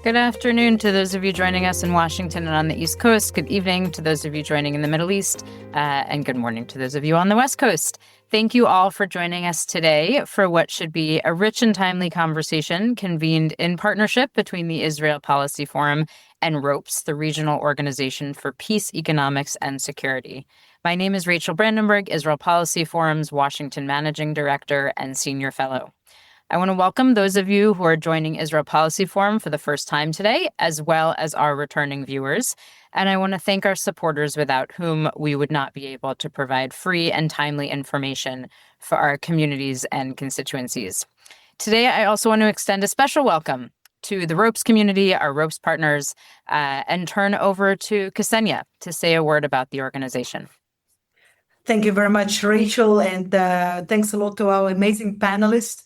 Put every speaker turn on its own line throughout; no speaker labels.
Good afternoon to those of you joining us in Washington and on the East Coast. Good evening to those of you joining in the Middle East. And good morning to those of you on the West Coast. Thank you all for joining us today for what should be a rich and timely conversation convened in partnership between the Israel Policy Forum and ROPES, the Regional Organization for Peace, Economics, and Security. My name is Rachel Brandenburg, Israel Policy Forum's Washington Managing Director and Senior Fellow. I want to welcome those of you who are joining Israel Policy Forum for the first time today, as well as our returning viewers. And I want to thank our supporters without whom we would not be able to provide free and timely information for our communities and constituencies. Today, I also want to extend a special welcome to the ROPES community, our ROPES partners, and turn over to Ksenia to say a word about the organization.
Thank you very much, Rachel, and thanks a lot to our amazing panelists.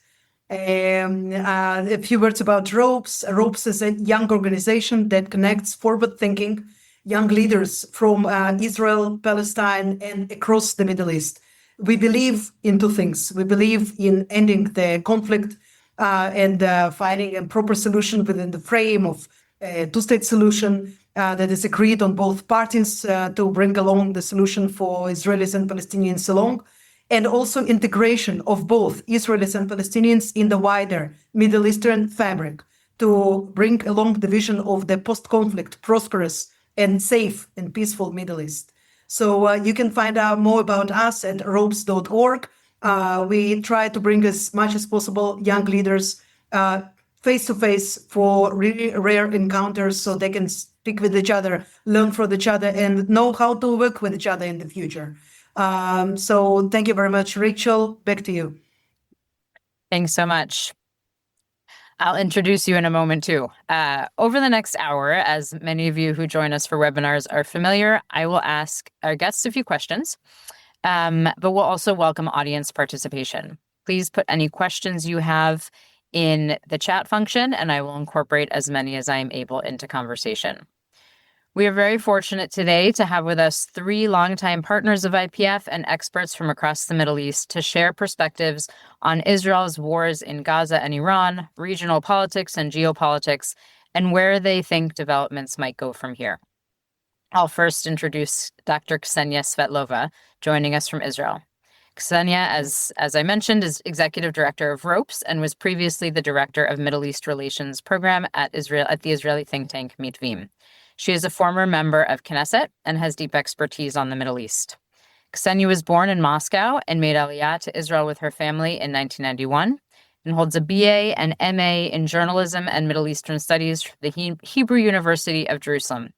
A few words about ROPES. ROPES is a young organization that connects forward-thinking young leaders from Israel, Palestine, and across the Middle East. We believe in two things. We believe in ending the conflict and finding a proper solution within the frame of a two-state solution that is agreed on both parties to bring along the solution for Israelis and Palestinians along, and also integration of both Israelis and Palestinians in the wider Middle Eastern fabric to bring along the vision of the post-conflict, prosperous and safe and peaceful Middle East. So you can find out more about us at ropes.org. We try to bring as much as possible young leaders face-to-face for really rare encounters so they can speak with each other, learn from each other, and know how to work with each other in the future. So thank you very much, Rachel. Back to you.
Thanks so much. I'll introduce you in a moment, too. Over the next hour, as many of you who join us for webinars are familiar, I will ask our guests a few questions, but we'll also welcome audience participation. Please put any questions you have in the chat function, and I will incorporate as many as I am able into conversation. We are very fortunate today to have with us three longtime partners of IPF and experts from across the Middle East to share perspectives on Israel's wars in Gaza and Iran, regional politics and geopolitics, and where they think developments might go from here. I'll first introduce Dr. Ksenia Svetlova, joining us from Israel. Ksenia, as I mentioned, is Executive Director of ROPES and was previously the Director of Middle East Relations Program at the Israeli think tank Mitvim. She is a former member of Knesset and has deep expertise on the Middle East. Ksenia was born in Moscow and made Aliyah to Israel with her family in 1991 and holds a BA and MA in journalism and Middle Eastern studies from the Hebrew University of Jerusalem.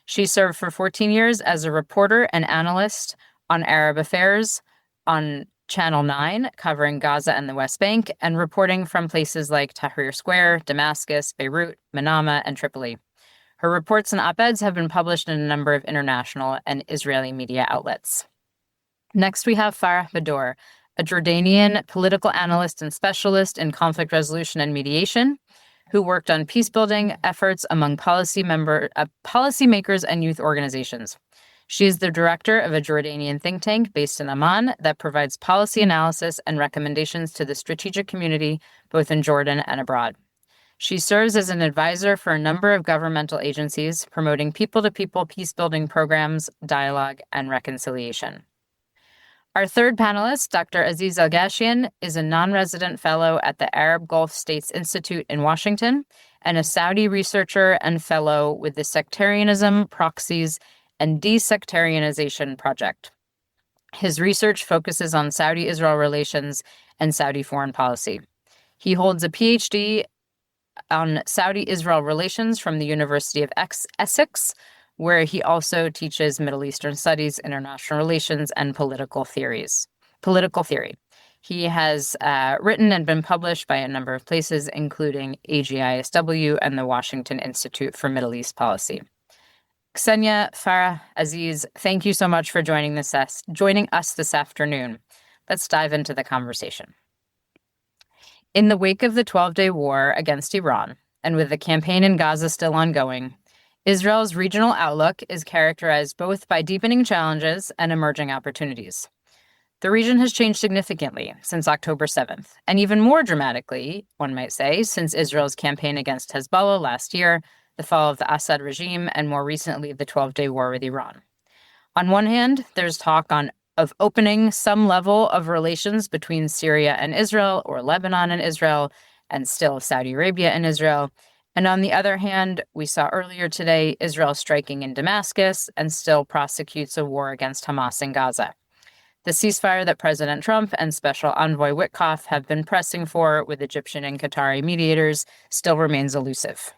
She served for 14 years as a reporter and analyst on Arab affairs on Channel 9, covering Gaza and the West Bank, and reporting from places like Tahrir Square, Damascus, Beirut, Manama, and Tripoli. Her reports and op-eds have been published in a number of international and Israeli media outlets. Next, we have Farah Bdour, a Jordanian political analyst and specialist in conflict resolution and mediation, who worked on peace-building efforts among policymakers and youth organizations. She is the director of a Jordanian think tank based in Amman that provides policy analysis and recommendations to the strategic community, both in Jordan and abroad. She serves as an advisor for a number of governmental agencies promoting people-to-people peace-building programs, dialogue, and reconciliation. Our third panelist, Dr. Aziz Alghashian, is a non-resident fellow at the Arab Gulf States Institute in Washington and a Saudi researcher and fellow with the Sectarianism, Proxies, and Desectarianization Project. His research focuses on Saudi-Israel relations and Saudi foreign policy. He holds a PhD on Saudi-Israel relations from the University of Essex, where he also teaches Middle Eastern studies, international relations, and political theory. He has written and been published by a number of places, including AGISW and the Washington Institute for Middle East Policy. Ksenia, Farah, Aziz, thank you so much for joining us this afternoon. Let's dive into the conversation. In the wake of the 12-day war against Iran, and with the campaign in Gaza still ongoing, Israel's regional outlook is characterized both by deepening challenges and emerging opportunities. The region has changed significantly since October 7th, and even more dramatically, one might say, since Israel's campaign against Hezbollah last year, the fall of the Assad regime, and more recently, the 12-day war with Iran. On one hand, there's talk of opening some level of relations between Syria and Israel, or Lebanon and Israel, and still Saudi Arabia and Israel. And on the other hand, we saw earlier today Israel striking in Damascus and still prosecutes a war against Hamas in Gaza. The ceasefire that President Trump and Special Envoy Witkoff have been pressing for with Egyptian and Qatari mediators still remains elusive.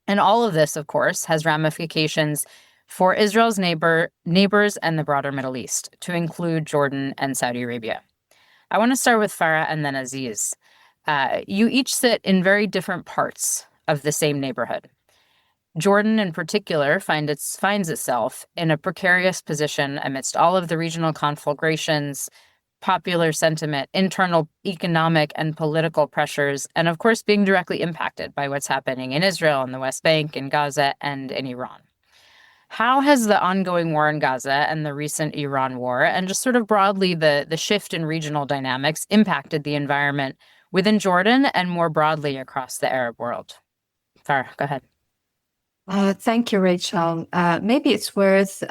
And all of this, of course, has ramifications for Israel's neighbors and the broader Middle East, to include Jordan and Saudi Arabia. I want to start with Farah and then Aziz. You each sit in very different parts of the same neighborhood. Jordan, in particular, finds itself in a precarious position amidst all of the regional conflagrations, popular sentiment, internal economic and political pressures, and of course being directly impacted by what's happening in Israel, in the West Bank, in Gaza, and in Iran. How has the ongoing war in Gaza and the recent Iran war, and just sort of broadly the shift in regional dynamics, impacted the environment within Jordan and more broadly across the Arab world? Farah, go ahead.
Thank you, Rachel. Maybe it's worth,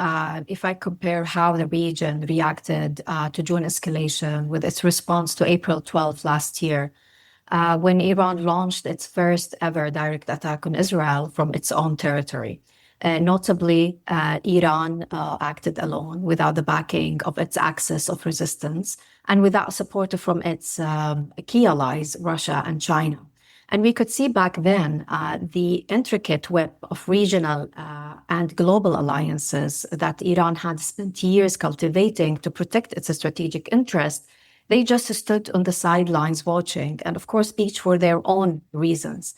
if I compare how the region reacted to June escalation with its response to April 12th last year, when Iran launched its first ever direct attack on Israel from its own territory. Notably, Iran acted alone without the backing of its axis of resistance and without support from its key allies, Russia and China. And we could see back then the intricate web of regional and global alliances that Iran had spent years cultivating to protect its strategic interest. They just stood on the sidelines watching and, of course, each for their own reasons.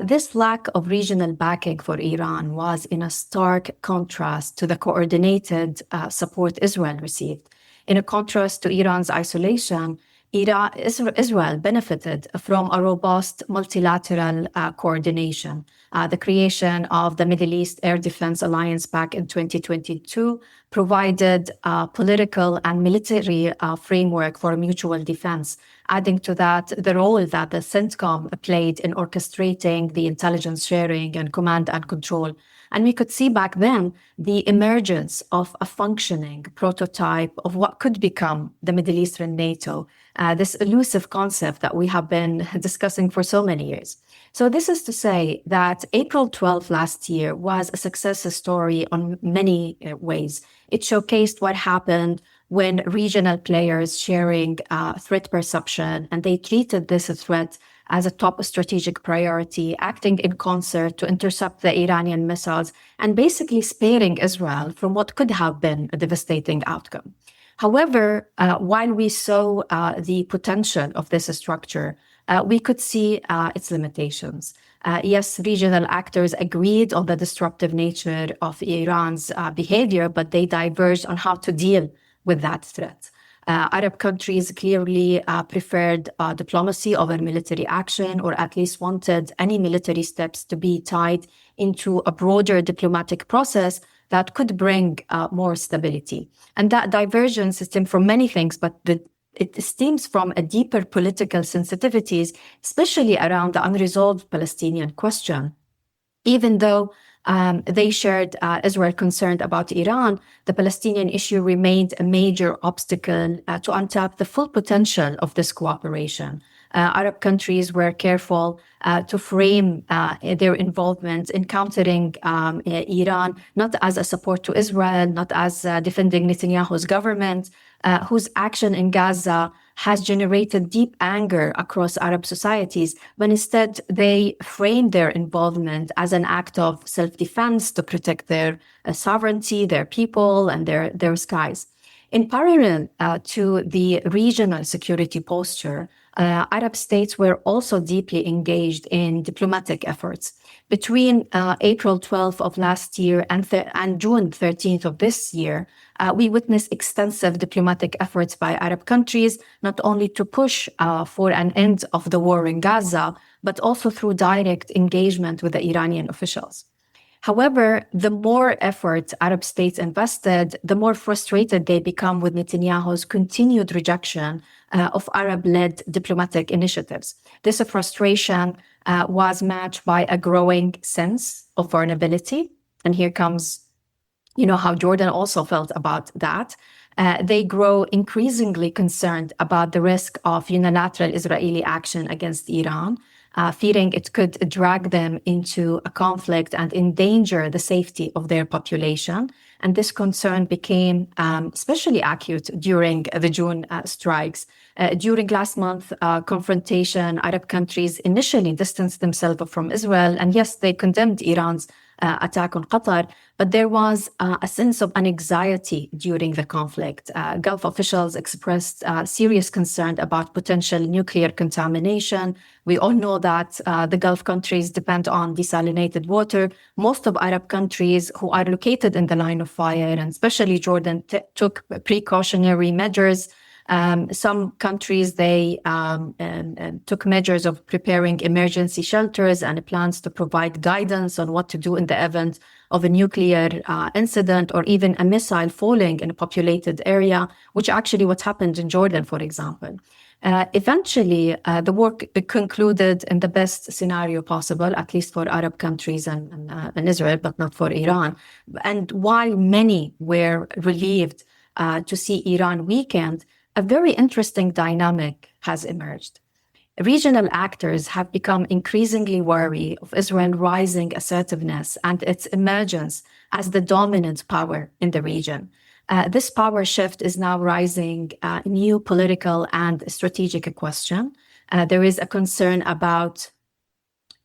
This lack of regional backing for Iran was in a stark contrast to the coordinated support Israel received. In a contrast to Iran's isolation, Israel benefited from a robust multilateral coordination. The creation of the Middle East Air Defense Alliance back in 2022 provided a political and military framework for mutual defense. Adding to that, the role that the CENTCOM played in orchestrating the intelligence sharing and command and control. And we could see back then the emergence of a functioning prototype of what could become the Middle Eastern NATO, this elusive concept that we have been discussing for so many years. So this is to say that April 12th last year was a success story on many ways. It showcased what happened when regional players sharing threat perception, and they treated this threat as a top strategic priority, acting in concert to intercept the Iranian missiles and basically sparing Israel from what could have been a devastating outcome. However, while we saw the potential of this structure, we could see its limitations. Yes, regional actors agreed on the disruptive nature of Iran's behavior, but they diverged on how to deal with that threat. Arab countries clearly preferred diplomacy over military action, or at least wanted any military steps to be tied into a broader diplomatic process that could bring more stability. And that divergence stemmed from many things, but it stems from a deeper political sensitivities, especially around the unresolved Palestinian question. Even though they shared Israel concerned about Iran, the Palestinian issue remained a major obstacle to untap the full potential of this cooperation. Arab countries were careful to frame their involvement in countering Iran, not as a support to Israel, not as defending Netanyahu's government, whose action in Gaza has generated deep anger across Arab societies, but instead they frame their involvement as an act of self-defense to protect their sovereignty, their people, and their skies. In parallel to the regional security posture, Arab states were also deeply engaged in diplomatic efforts. Between April 12th of last year and June 13th of this year, we witnessed extensive diplomatic efforts by Arab countries, not only to push for an end of the war in Gaza, but also through direct engagement with the Iranian officials. However, the more effort Arab states invested, the more frustrated they become with Netanyahu's continued rejection of Arab-led diplomatic initiatives. This frustration was matched by a growing sense of vulnerability. And here comes, how Jordan also felt about that. They grow increasingly concerned about the risk of unilateral Israeli action against Iran, fearing it could drag them into a conflict and endanger the safety of their population. And this concern became especially acute during the June strikes. During last month confrontation, Arab countries initially distanced themselves from Israel. And yes, they condemned Iran's attack on Qatar, but there was a sense of anxiety during the conflict. Gulf officials expressed serious concern about potential nuclear contamination. We all know that the Gulf countries depend on desalinated water. Most of Arab countries who are located in the line of fire, and especially Jordan, took precautionary measures. Some countries, they took measures of preparing emergency shelters and plans to provide guidance on what to do in the event of a nuclear incident or even a missile falling in a populated area, which actually what happened in Jordan, for example. Eventually, the work concluded in the best scenario possible, at least for Arab countries and Israel, but not for Iran. And while many were relieved to see Iran weakened, a very interesting dynamic has emerged. Regional actors have become increasingly wary of Israel's rising assertiveness and its emergence as the dominant power in the region. This power shift is now raising new political and strategic question. There is a concern about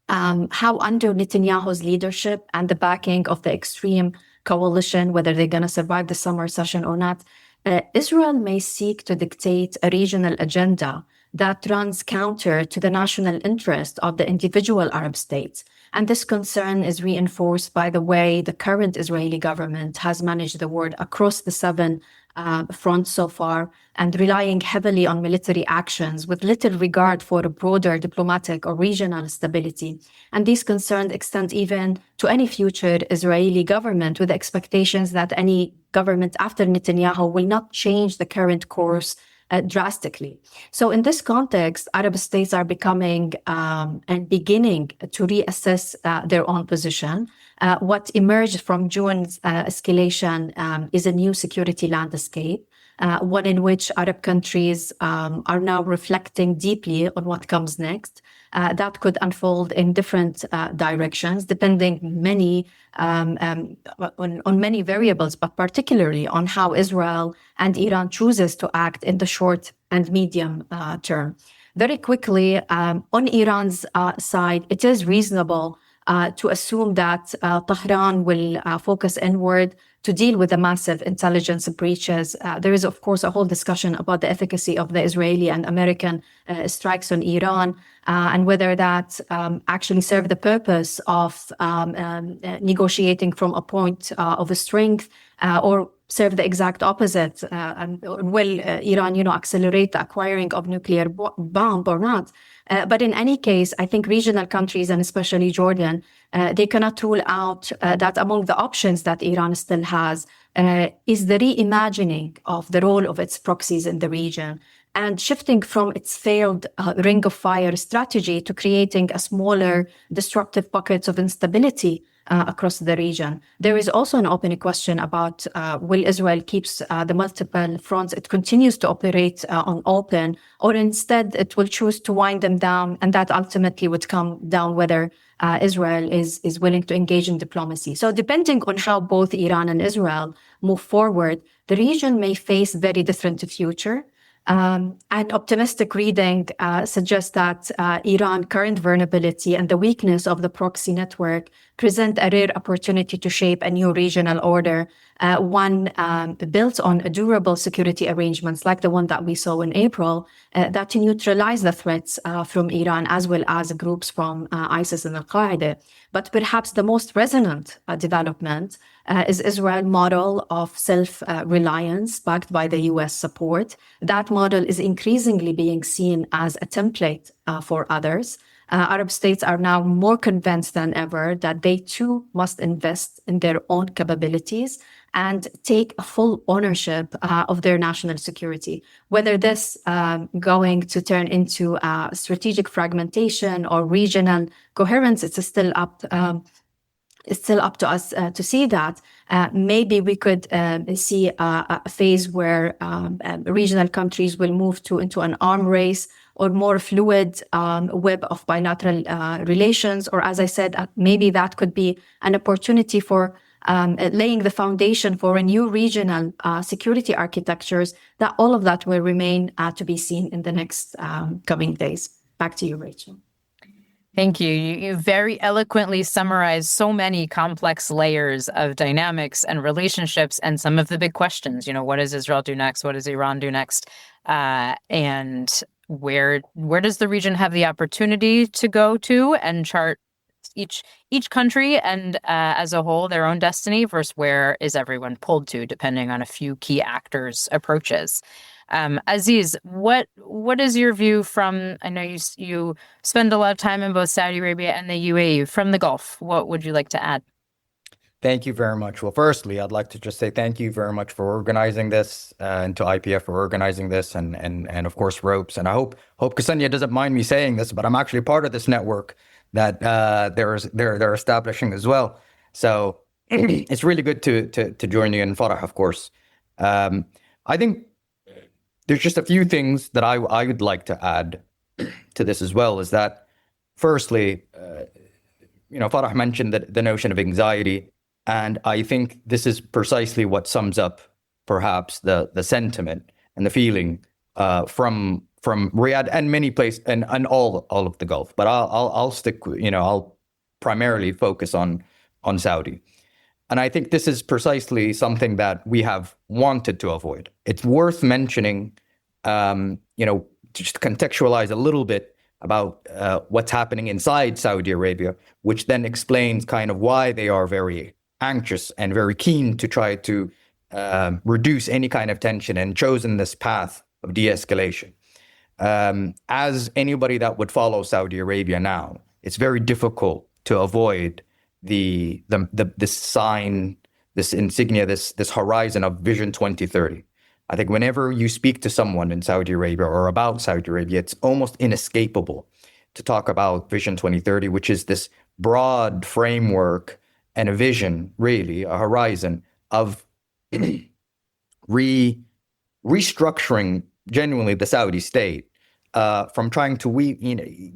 how under Netanyahu's leadership and the backing of the extreme coalition, whether they're going to survive the summer session or not, Israel may seek to dictate a regional agenda that runs counter to the national interest of the individual Arab states. And this concern is reinforced by the way the current Israeli government has managed the war across the seven fronts so far, and relying heavily on military actions with little regard for a broader diplomatic or regional stability. And these concerns extend even to any future Israeli government, with expectations that any government after Netanyahu will not change the current course drastically. So in this context, Arab states are becoming and beginning to reassess their own position. What emerged from June's escalation is a new security landscape, one in which Arab countries are now reflecting deeply on what comes next. That could unfold in different directions, depending on many variables, but particularly on how Israel and Iran chooses to act in the short and medium term. Very quickly, on Iran's side, it is reasonable to assume that Tehran will focus inward to deal with the massive intelligence breaches. There is, of course, a whole discussion about the efficacy of the Israeli and American strikes on Iran and whether that actually served the purpose of negotiating from a point of strength or serve the exact opposite. And will Iran, accelerate the acquiring of nuclear bomb or not? But in any case, I think regional countries, and especially Jordan, they cannot rule out that among the options that Iran still has is the reimagining of the role of its proxies in the region and shifting from its failed ring of fire strategy to creating a smaller destructive pockets of instability across the region. There is also an open question about will Israel keeps the multiple fronts it continues to operate on open, or instead it will choose to wind them down, and that ultimately would come down whether Israel is willing to engage in diplomacy. So depending on how both Iran and Israel move forward, the region may face very different future. An optimistic reading suggests that Iran's current vulnerability and the weakness of the proxy network present a rare opportunity to shape a new regional order, one built on durable security arrangements like the one that we saw in April, that neutralize the threats from Iran as well as groups from ISIS and Al-Qaeda. But perhaps the most resonant development is Israel's model of self-reliance backed by the U.S. support. That model is increasingly being seen as a template for others. Arab states are now more convinced than ever that they too must invest in their own capabilities and take full ownership of their national security. Whether this going to turn into strategic fragmentation or regional coherence, it's still up to us to see that. Maybe we could see a phase where regional countries will move into an arm race or more fluid web of bilateral relations. Or as I said, maybe that could be an opportunity for laying the foundation for a new regional security architectures. That all of that will remain to be seen in the next coming days. Back to you, Rachel.
Thank you. You very eloquently summarized so many complex layers of dynamics and relationships and some of the big questions. What does Israel do next? What does Iran do next? And where does the region have the opportunity to go to and chart each country and as a whole their own destiny versus where is everyone pulled to, depending on a few key actors' approaches. Aziz, what is your view from, I know you spend a lot of time in both Saudi Arabia and the UAE, from the Gulf. What would you like to add?
Thank you very much. Well, firstly, I'd like to just say thank you very much for organizing this and to IPF for organizing this and of course Ropes. And I hope Ksenia doesn't mind me saying this, but I'm actually part of this network that they're establishing as well. So it's really good to join you, and Farah, of course. I think there's just a few things that I would like to add to this as well. Is that firstly, Farah mentioned the notion of anxiety, and I think this is precisely what sums up perhaps the sentiment and the feeling from Riyadh and many places and all of the Gulf. But I'll stick, I'll primarily focus on Saudi. And I think this is precisely something that we have wanted to avoid. It's worth mentioning, to just contextualize a little bit about what's happening inside Saudi Arabia, which then explains kind of why they are very anxious and very keen to try to reduce any kind of tension and chosen this path of de-escalation. As anybody that would follow Saudi Arabia now, it's very difficult to avoid this sign, this insignia, this horizon of Vision 2030. I think whenever you speak to someone in Saudi Arabia or about Saudi Arabia, it's almost inescapable to talk about Vision 2030, which is this broad framework and a vision, really, a horizon of restructuring genuinely the Saudi state from trying to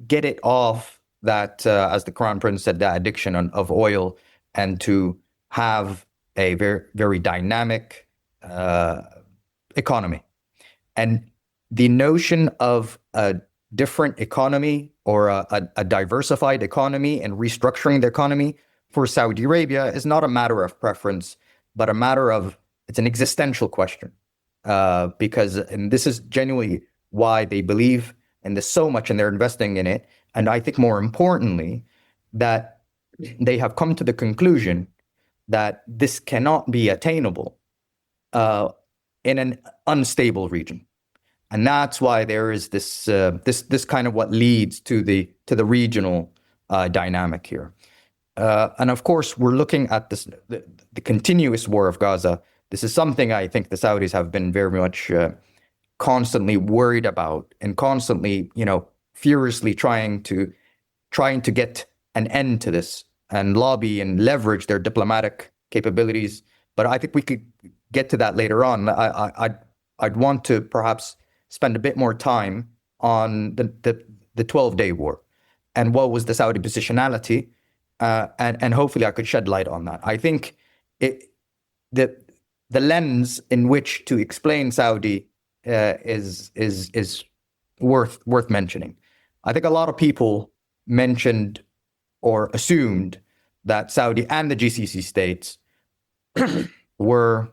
get it off that, as the Crown Prince said, the addiction of oil, and to have a very, very dynamic economy. And the notion of a different economy or a diversified economy and restructuring the economy for Saudi Arabia is not a matter of preference, but a matter of, it's an existential question. And this is genuinely why they believe in this so much and they're investing in it. And I think more importantly, that they have come to the conclusion that this cannot be attainable in an unstable region. And that's why there is this kind of what leads to the regional dynamic here. And of course, we're looking at this, the continuous war of Gaza. This is something I think the Saudis have been very much constantly worried about and constantly, furiously trying to get an end to this and lobby and leverage their diplomatic capabilities. But I think we could get to that later on. I'd want to perhaps spend a bit more time on the 12-day war and what was the Saudi positionality, and hopefully I could shed light on that. I think the lens in which to explain Saudi is worth mentioning. I think a lot of people mentioned or assumed that Saudi and the GCC states were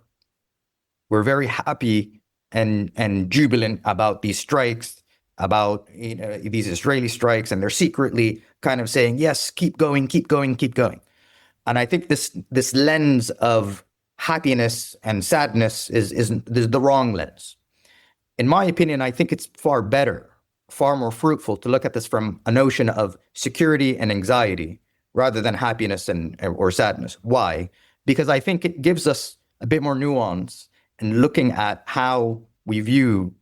very happy and jubilant about these strikes, about these Israeli strikes, and they're secretly kind of saying, yes, keep going, keep going, keep going. And I think this lens of happiness and sadness is the wrong lens. In my opinion, I think it's far better far more fruitful to look at this from a notion of security and anxiety rather than happiness or sadness. Why? Because I think it gives us a bit more nuance in looking at how we view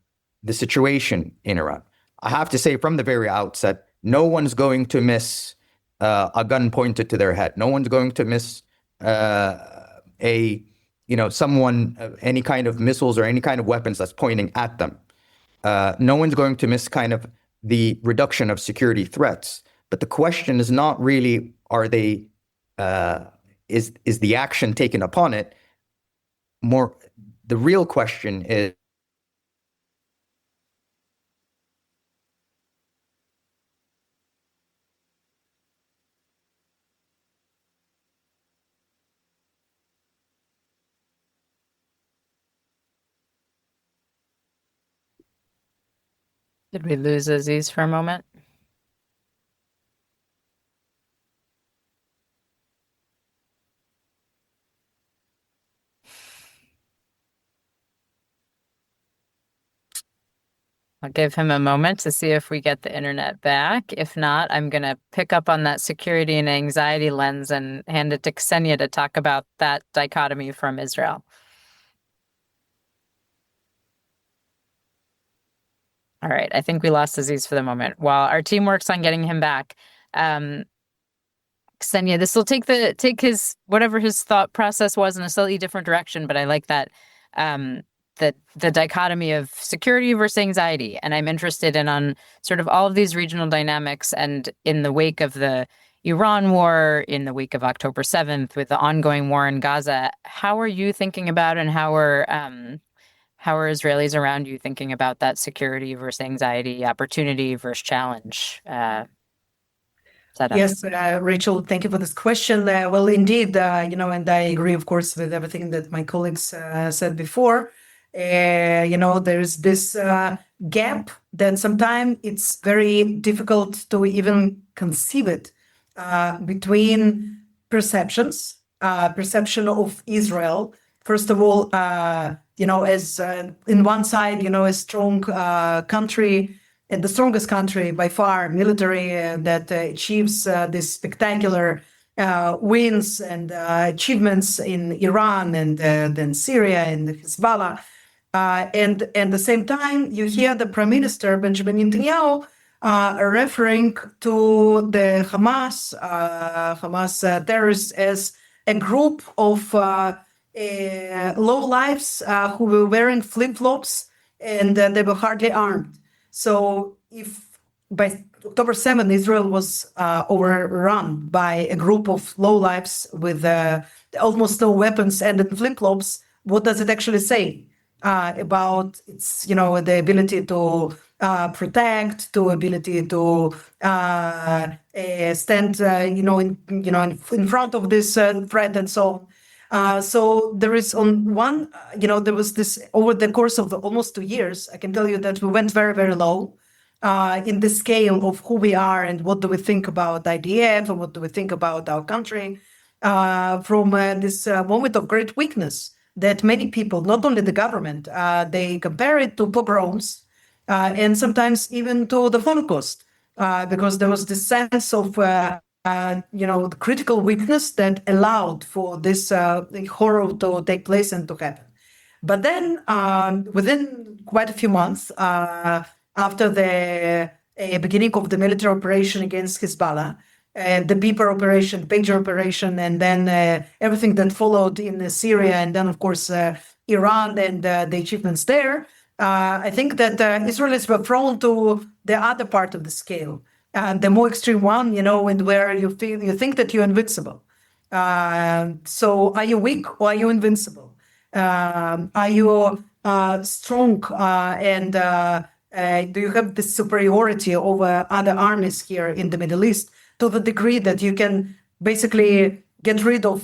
the situation in Iran. I have to say from the very outset, no one's going to miss a gun pointed to their head. No one's going to miss any kind of missiles or any kind of weapons that's pointing at them. No one's going to miss kind of the reduction of security threats. But the question is not really, is the action taken upon it? More, the real question is,
Did we lose Aziz for a moment? I'll give him a moment to see if we get the internet back. If not, I'm going to pick up on that security and anxiety lens and hand it to Ksenia to talk about that dichotomy from Israel. All right, I think we lost Aziz for the moment. While our team works on getting him back, Ksenia, this will take his whatever his thought process was in a slightly different direction, but I like that the dichotomy of security versus anxiety, and I'm interested in on sort of all of these regional dynamics, and in the wake of the Iran war, in the wake of October 7th, with the ongoing war in Gaza, how are you thinking about, and how are Israelis around you thinking about that security versus anxiety, opportunity versus challenge setup?
Yes, Rachel, thank you for this question. Well, indeed, and I agree, of course, with everything that my colleagues said before. There's this gap that sometimes it's very difficult to even conceive it between perception of Israel. First of all, as in one side, a strong country, and the strongest country by far, military, that achieves this spectacular wins and achievements in Iran and then Syria and Hezbollah. And at the same time, you hear the Prime Minister, Benjamin Netanyahu, referring to the Hamas terrorists as a group of lowlifes who were wearing flip-flops, and they were hardly armed. So if by October 7th, Israel was overrun by a group of lowlifes with almost no weapons and in flip-flops, what does it actually say about its, the ability to protect, to ability to stand, in front of this threat and so on. So there is there was this over the course of almost 2 years. I can tell you that we went very, very low in the scale of who we are and what do we think about IDF and what do we think about our country from this moment of great weakness that many people, not only the government, they compare it to pogroms and sometimes even to the Holocaust because there was this sense of the critical weakness that allowed for this horror to take place and to happen. But then within quite a few months after the beginning of the military operation against Hezbollah, the Beeper operation, Pager operation, and then everything that followed in Syria, and then, of course, Iran and the achievements there, I think that Israelis were thrown to the other part of the scale, the more extreme one, and where you think that you're invincible. So are you weak or are you invincible? Are you strong and do you have this superiority over other armies here in the Middle East to the degree that you can basically get rid of,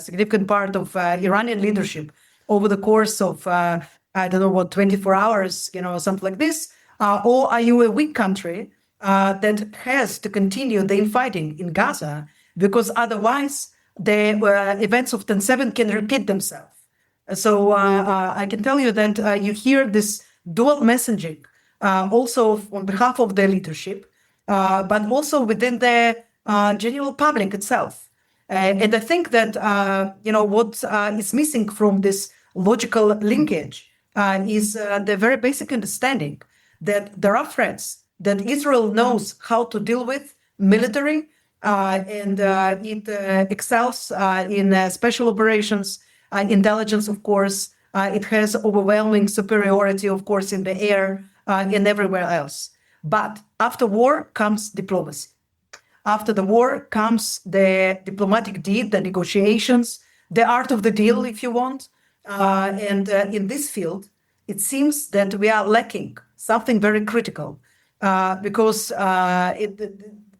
significant part of Iranian leadership over the course of, 24 hours, something like this? Or are you a weak country that has to continue the infighting in Gaza because otherwise the events of 10/7 can repeat themselves? So I can tell you that you hear this dual messaging also on behalf of the leadership, but also within the general public itself. And I think that, what is missing from this logical linkage is the very basic understanding that there are threats that Israel knows how to deal with military, and it excels in special operations, intelligence, of course. It has overwhelming superiority, of course, in the air and everywhere else. But after war comes diplomacy. After the war comes the diplomatic deed, the negotiations, the art of the deal, if you want. And in this field, it seems that we are lacking something very critical, because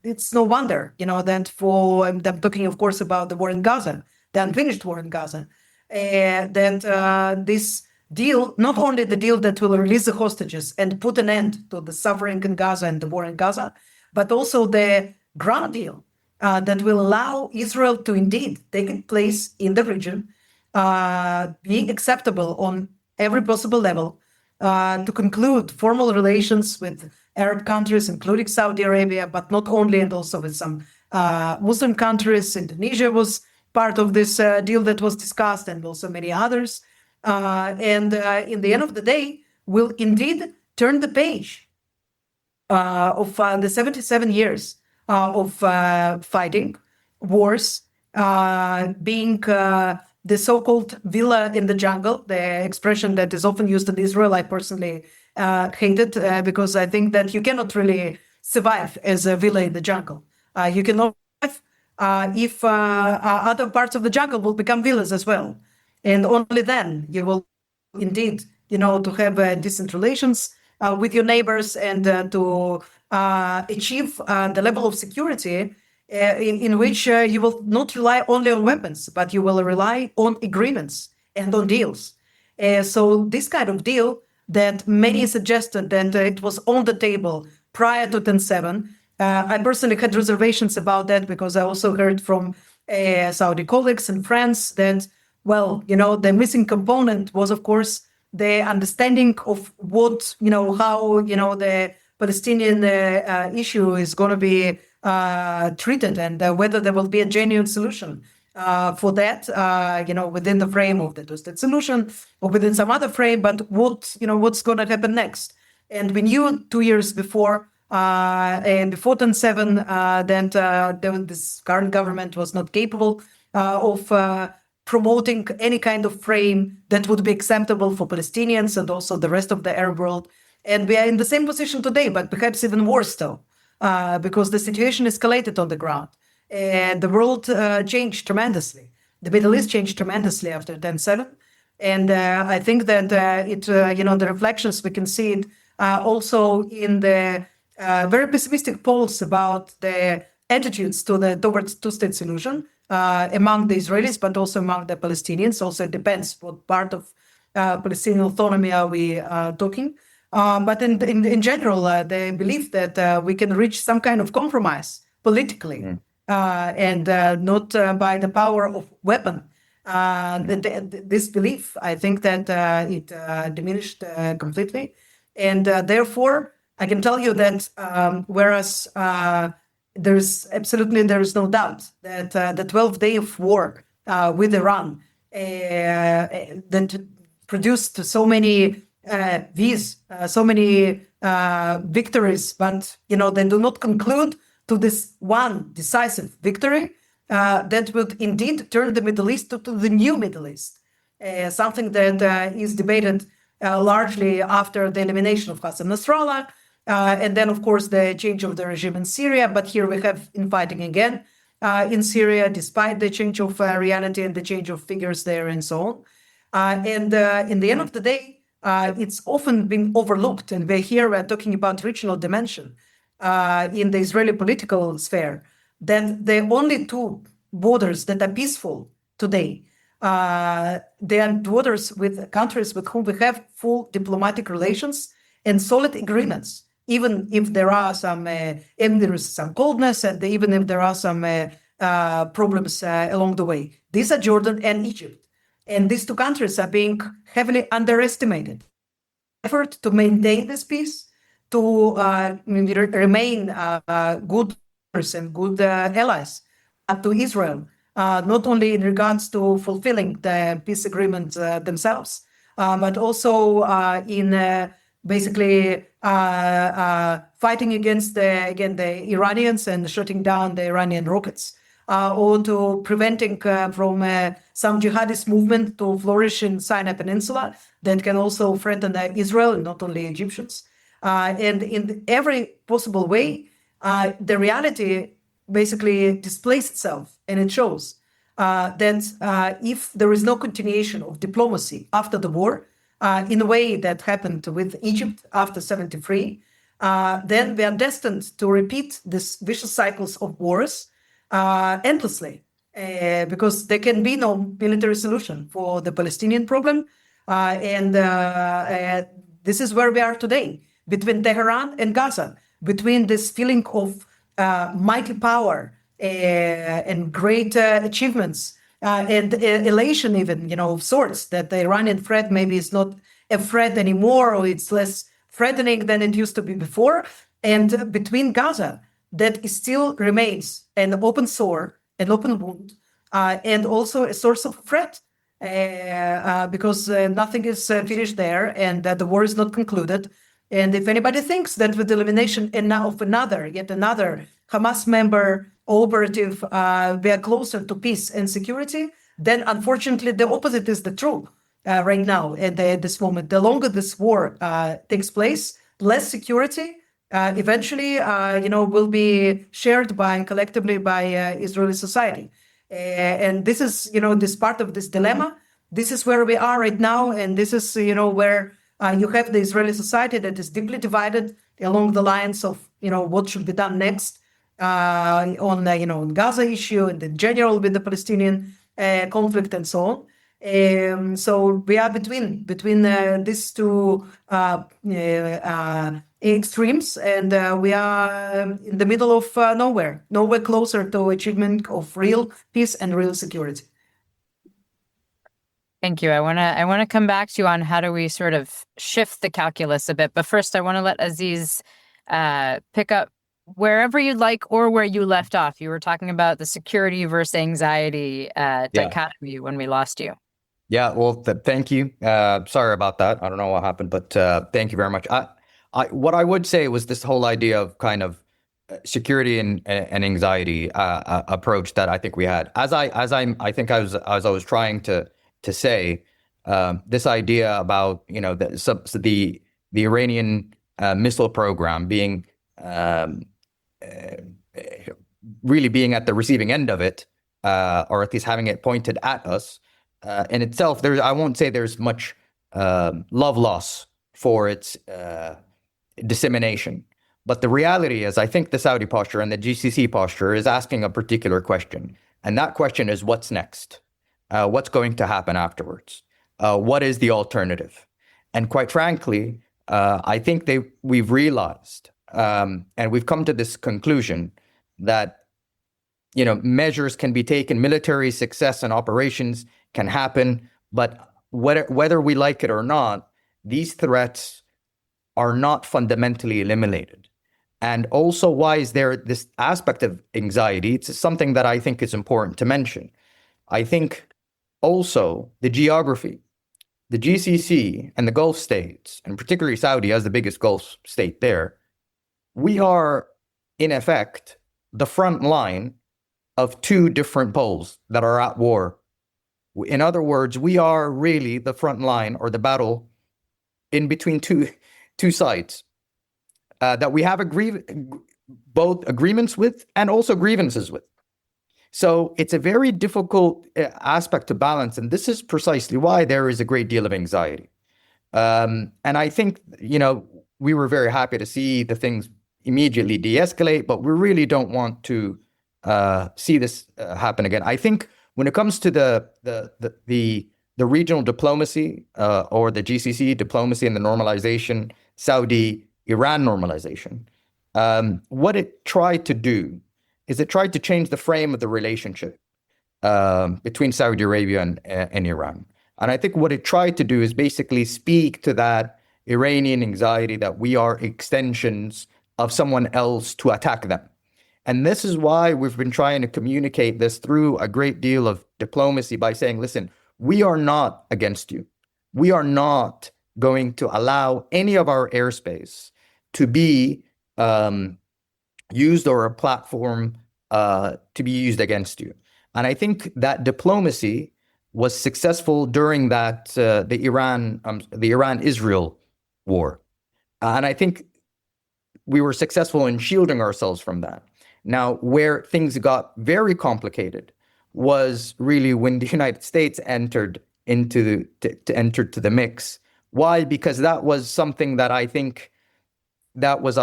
it's no wonder, that I'm talking, of course, about the war in Gaza, the unfinished war in Gaza, that this deal, not only the deal that will release the hostages and put an end to the suffering in Gaza and the war in Gaza, but also the ground deal that will allow Israel to indeed take its place in the region, being acceptable on every possible level, to conclude formal relations with Arab countries, including Saudi Arabia, but not only, and also with some Muslim countries. Indonesia was part of this deal that was discussed, and also many others. And in the end of the day, will indeed turn the page of the 77 years of fighting, wars, being the so-called villa in the jungle, the expression that is often used in Israel. I personally hate it because I think that you cannot really survive as a villa in the jungle. You cannot survive if other parts of the jungle will become villas as well. And only then you will indeed, to have decent relations with your neighbors, and to achieve the level of security in which you will not rely only on weapons, but you will rely on agreements and on deals. So this kind of deal that many suggested that it was on the table prior to 10/7, I personally had reservations about that, because I also heard from Saudi colleagues and friends that, the missing component was, of course, the understanding of what, how, the Palestinian issue is going to be treated, and whether there will be a genuine solution for that, within the frame of the two-state solution or within some other frame, but what's going to happen next. And we knew 2 years before, and before 10/7, that this current government was not capable of promoting any kind of frame that would be acceptable for Palestinians and also the rest of the Arab world. And we are in the same position today, but perhaps even worse still, because the situation escalated on the ground. And the world changed tremendously. The Middle East changed tremendously after 10/7. And I think that the reflections, we can see it also in the very pessimistic polls about the attitudes towards two-state solution among the Israelis, but also among the Palestinians. Also, it depends what part of Palestinian autonomy are we talking. But in general, they believe that we can reach some kind of compromise politically, and not by the power of weapon. This belief, I think that it diminished completely. And therefore, I can tell you that whereas there is no doubt that the 12th day of war with Iran then produced so many so many victories, but they do not conclude to this one decisive victory that would indeed turn the Middle East to the new Middle East, something that is debated largely after the elimination of Hassan Nasrallah, and then, of course, the change of the regime in Syria. But here we have infighting again in Syria, despite the change of reality and the change of figures there and so on. And in the end of the day, it's often been overlooked, and we're talking about regional dimension in the Israeli political sphere. Then the only two borders that are peaceful today, they are borders with countries with whom we have full diplomatic relations and solid agreements, even if there are some coldness, and even if there are some problems along the way. These are Jordan and Egypt. And these two countries are being heavily underestimated. Effort to maintain this peace, to remain good partners and good allies to Israel, not only in regards to fulfilling the peace agreement themselves, but also in basically fighting against the Iranians and shutting down the Iranian rockets, or to preventing from some jihadist movement to flourish in Sinai Peninsula that can also threaten Israel, not only Egyptians. And in every possible way, the reality basically displays itself, and it shows that if there is no continuation of diplomacy after the war, in a way that happened with Egypt after 73, then we are destined to repeat this vicious cycles of wars endlessly, because there can be no military solution for the Palestinian problem. And this is where we are today, between Tehran and Gaza, between this feeling of mighty power and great achievements and elation, even, of sorts, that the Iranian threat maybe is not a threat anymore, or it's less threatening than it used to be before, and between Gaza, that still remains an open sore, an open wound, and also a source of threat, because nothing is finished there, and the war is not concluded. And if anybody thinks that with the elimination of yet another Hamas member operative, we are closer to peace and security, then unfortunately the opposite is the truth right now. And at this moment, the longer this war takes place, less security eventually, will be shared collectively by Israeli society. And this is, this part of this dilemma. This is where we are right now, and this is, where you have the Israeli society that is deeply divided along the lines of, what should be done next on Gaza issue and in general with the Palestinian conflict and so on. So we are between these two extremes, and we are in the middle of nowhere closer to achievement of real peace and real security.
Thank you. I want to come back to you on how do we sort of shift the calculus a bit. But first, I want to let Aziz pick up wherever you'd like or where you left off. You were talking about the security versus anxiety dichotomy when we lost you.
Yeah, well, thank you. Sorry about that. I don't know what happened, but thank you very much. What I would say was this whole idea of kind of security and anxiety approach that I think we had. As I was trying to say, this idea about the Iranian missile program being really being at the receiving end of it, or at least having it pointed at us. In itself, I won't say there's much love loss for its dissemination. But the reality is, I think the Saudi posture and the GCC posture is asking a particular question. And that question is, what's next? What's going to happen afterwards? What is the alternative? And quite frankly, I think we've realized, and we've come to this conclusion that measures can be taken, military success and operations can happen, but whether we like it or not, these threats are not fundamentally eliminated. And also, why is there this aspect of anxiety? It's something that I think is important to mention. I think also the geography, the GCC and the Gulf states, and particularly Saudi as the biggest Gulf state there, we are in effect the front line of two different poles that are at war. In other words, we are really the front line or the battle in between two sides that we have both agreements with and also grievances with. So it's a very difficult aspect to balance, and this is precisely why there is a great deal of anxiety. And I think, we were very happy to see the things immediately de-escalate, but we really don't want to see this happen again. I think when it comes to the regional diplomacy or the GCC diplomacy and the normalization, Saudi-Iran normalization, what it tried to do is it tried to change the frame of the relationship between Saudi Arabia and Iran. And I think what it tried to do is basically speak to that Iranian anxiety that we are extensions of someone else to attack them. And this is why we've been trying to communicate this through a great deal of diplomacy by saying, listen, we are not against you. We are not going to allow any of our airspace to be used or a platform to be used against you. And I think that diplomacy was successful during that the Iran-Israel war. And I think we were successful in shielding ourselves from that. Now, where things got very complicated was really when the United States entered into the mix. Why? Because that was something that I think that was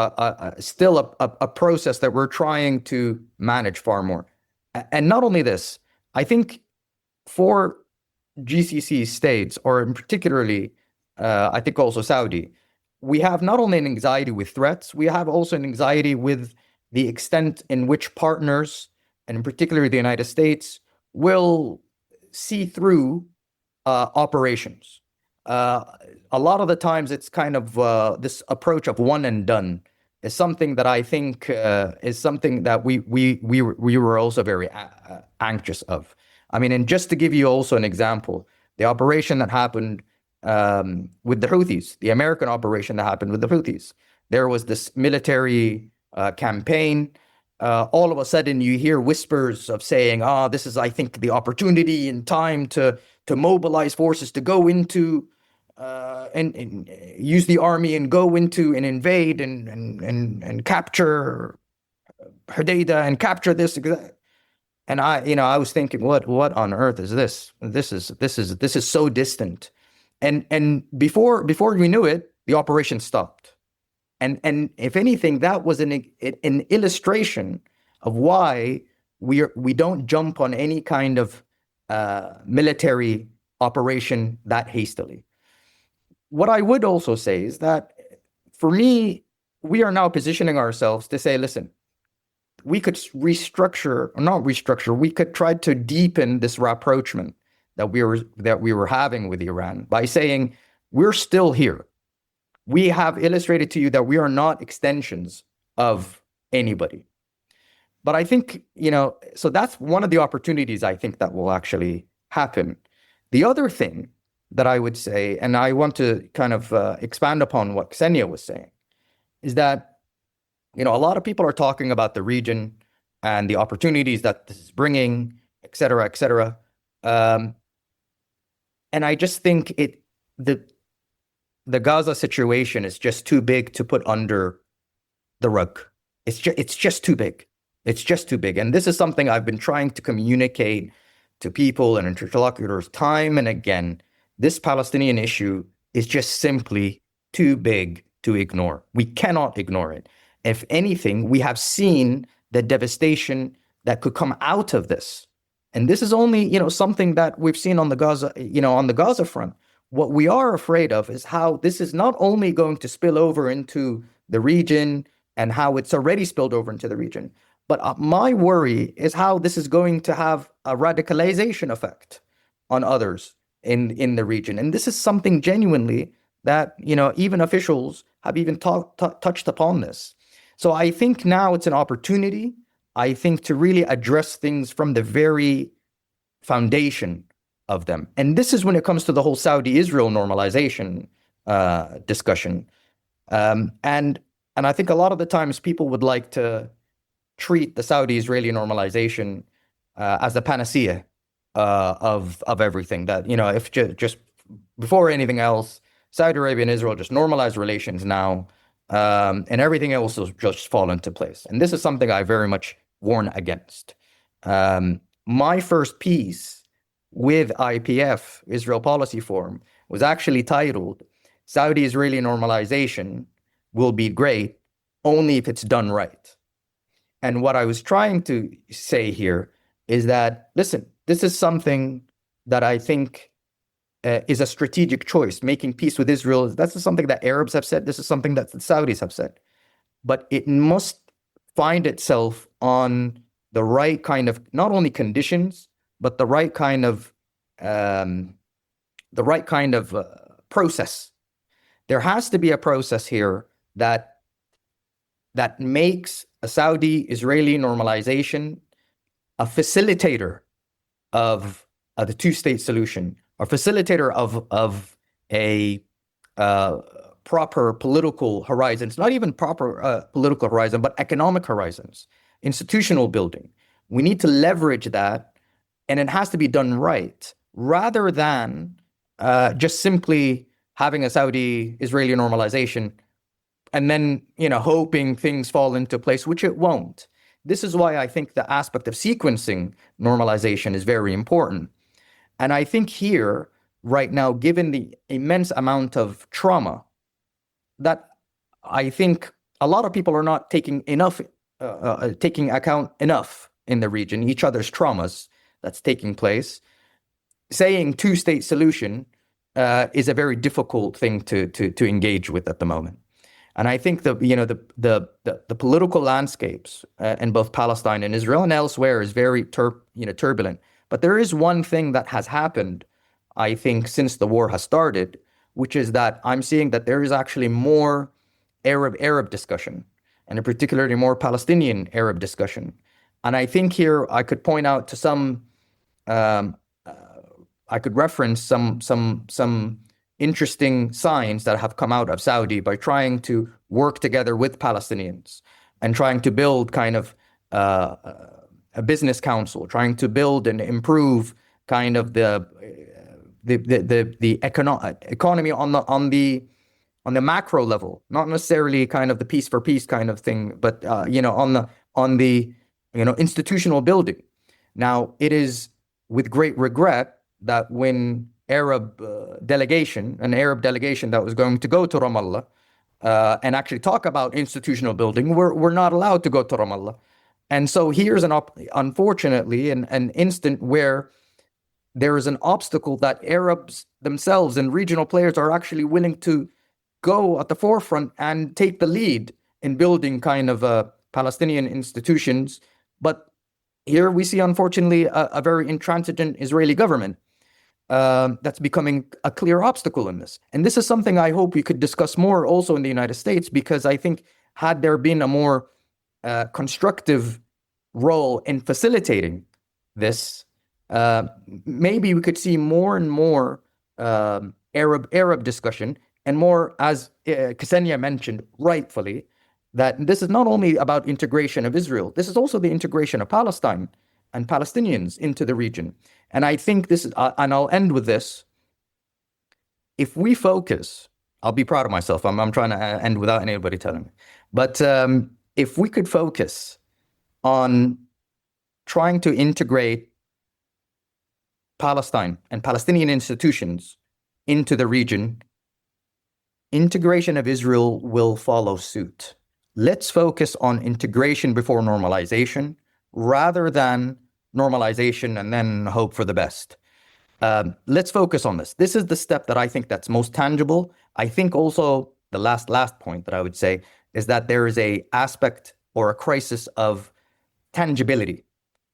still a process that we're trying to manage far more. And not only this, I think for GCC states, or in particularly, I think also Saudi, we have not only an anxiety with threats, we have also an anxiety with the extent in which partners, and in particular the United States, will see through operations. A lot of the times it's kind of this approach of one and done is something that I think is something that we were also very anxious of. I mean, and just to give you also an example, the operation that happened with the Houthis, the American operation that happened with the Houthis, there was this military campaign. All of a sudden you hear whispers of saying, this is, I think, the opportunity and time to mobilize forces to go into and use the army and go into and invade and capture Hodeidah and capture this. And I was thinking, what on earth is this? This is so distant. And before we knew it, the operation stopped. And if anything, that was an illustration of why we don't jump on any kind of military operation that hastily. What I would also say is that for me, we are now positioning ourselves to say, listen, we could restructure, or not restructure, we could try to deepen this rapprochement that we were having with Iran by saying, we're still here. We have illustrated to you that we are not extensions of anybody. But I think, so that's one of the opportunities I think that will actually happen. The other thing that I would say, and I want to kind of expand upon what Ksenia was saying, is that, a lot of people are talking about the region and the opportunities that this is bringing, et cetera, et cetera. And I just think the Gaza situation is just too big to put under the rug. It's just too big. It's just too big. And this is something I've been trying to communicate to people and interlocutors time and again. This Palestinian issue is just simply too big to ignore. We cannot ignore it. If anything, we have seen the devastation that could come out of this. And this is only, something that we've seen on the Gaza front. What we are afraid of is how this is not only going to spill over into the region and how it's already spilled over into the region, but my worry is how this is going to have a radicalization effect on others in the region. And this is something genuinely that, even officials have even touched upon this. So I think now it's an opportunity, I think, to really address things from the very foundation of them. And this is when it comes to the whole Saudi-Israel normalization discussion. And I think a lot of the times people would like to treat the Saudi-Israeli normalization as the panacea of everything. That, if just before anything else, Saudi Arabia and Israel just normalize relations now, and everything else will just fall into place. And this is something I very much warn against. My first piece with IPF, Israel Policy Forum, was actually titled, Saudi-Israeli Normalization Will Be Great Only If It's Done Right. And what I was trying to say here is that, listen, this is something that I think is a strategic choice. Making peace with Israel, that's something that Arabs have said. This is something that the Saudis have said. But it must find itself on the right kind of, not only conditions, but the right kind of process. There has to be a process here that makes a Saudi-Israeli normalization a facilitator of the two-state solution, a facilitator of a proper political horizons, not even proper political horizon, but economic horizons, institutional building. We need to leverage that, and it has to be done right, rather than just simply having a Saudi-Israeli normalization and then, hoping things fall into place, which it won't. This is why I think the aspect of sequencing normalization is very important. And I think here, right now, given the immense amount of trauma that I think a lot of people are not taking account enough in the region, each other's traumas that's taking place, saying two-state solution is a very difficult thing to engage with at the moment. And I think the political landscapes in both Palestine and Israel and elsewhere is very turbulent. But there is one thing that has happened, I think, since the war has started, which is that I'm seeing that there is actually more Arab discussion, and particularly more Palestinian Arab discussion. And I think here I could point out to some, I could reference some interesting signs that have come out of Saudi by trying to work together with Palestinians and trying to build kind of a business council, trying to build and improve kind of the economy on the macro level, not necessarily kind of the piece for piece kind of thing, but on the institutional building. Now, it is with great regret that when an Arab delegation that was going to go to Ramallah and actually talk about institutional building, we're not allowed to go to Ramallah. And so here's unfortunately an instant where there is an obstacle that Arabs themselves and regional players are actually willing to go at the forefront and take the lead in building kind of Palestinian institutions. But here we see, unfortunately, a very intransigent Israeli government that's becoming a clear obstacle in this. And this is something I hope we could discuss more also in the United States, because I think had there been a more constructive role in facilitating this, maybe we could see more and more Arab discussion, and more, as Ksenia mentioned rightfully, that this is not only about integration of Israel, this is also the integration of Palestine and Palestinians into the region. And I think this is, and I'll end with this, if we focus, I'll be proud of myself, I'm trying to end without anybody telling me, but if we could focus on trying to integrate Palestine and Palestinian institutions into the region, integration of Israel will follow suit. Let's focus on integration before normalization, rather than normalization and then hope for the best. Let's focus on this. This is the step that I think that's most tangible. I think also the last point that I would say is that there is a aspect or a crisis of tangibility.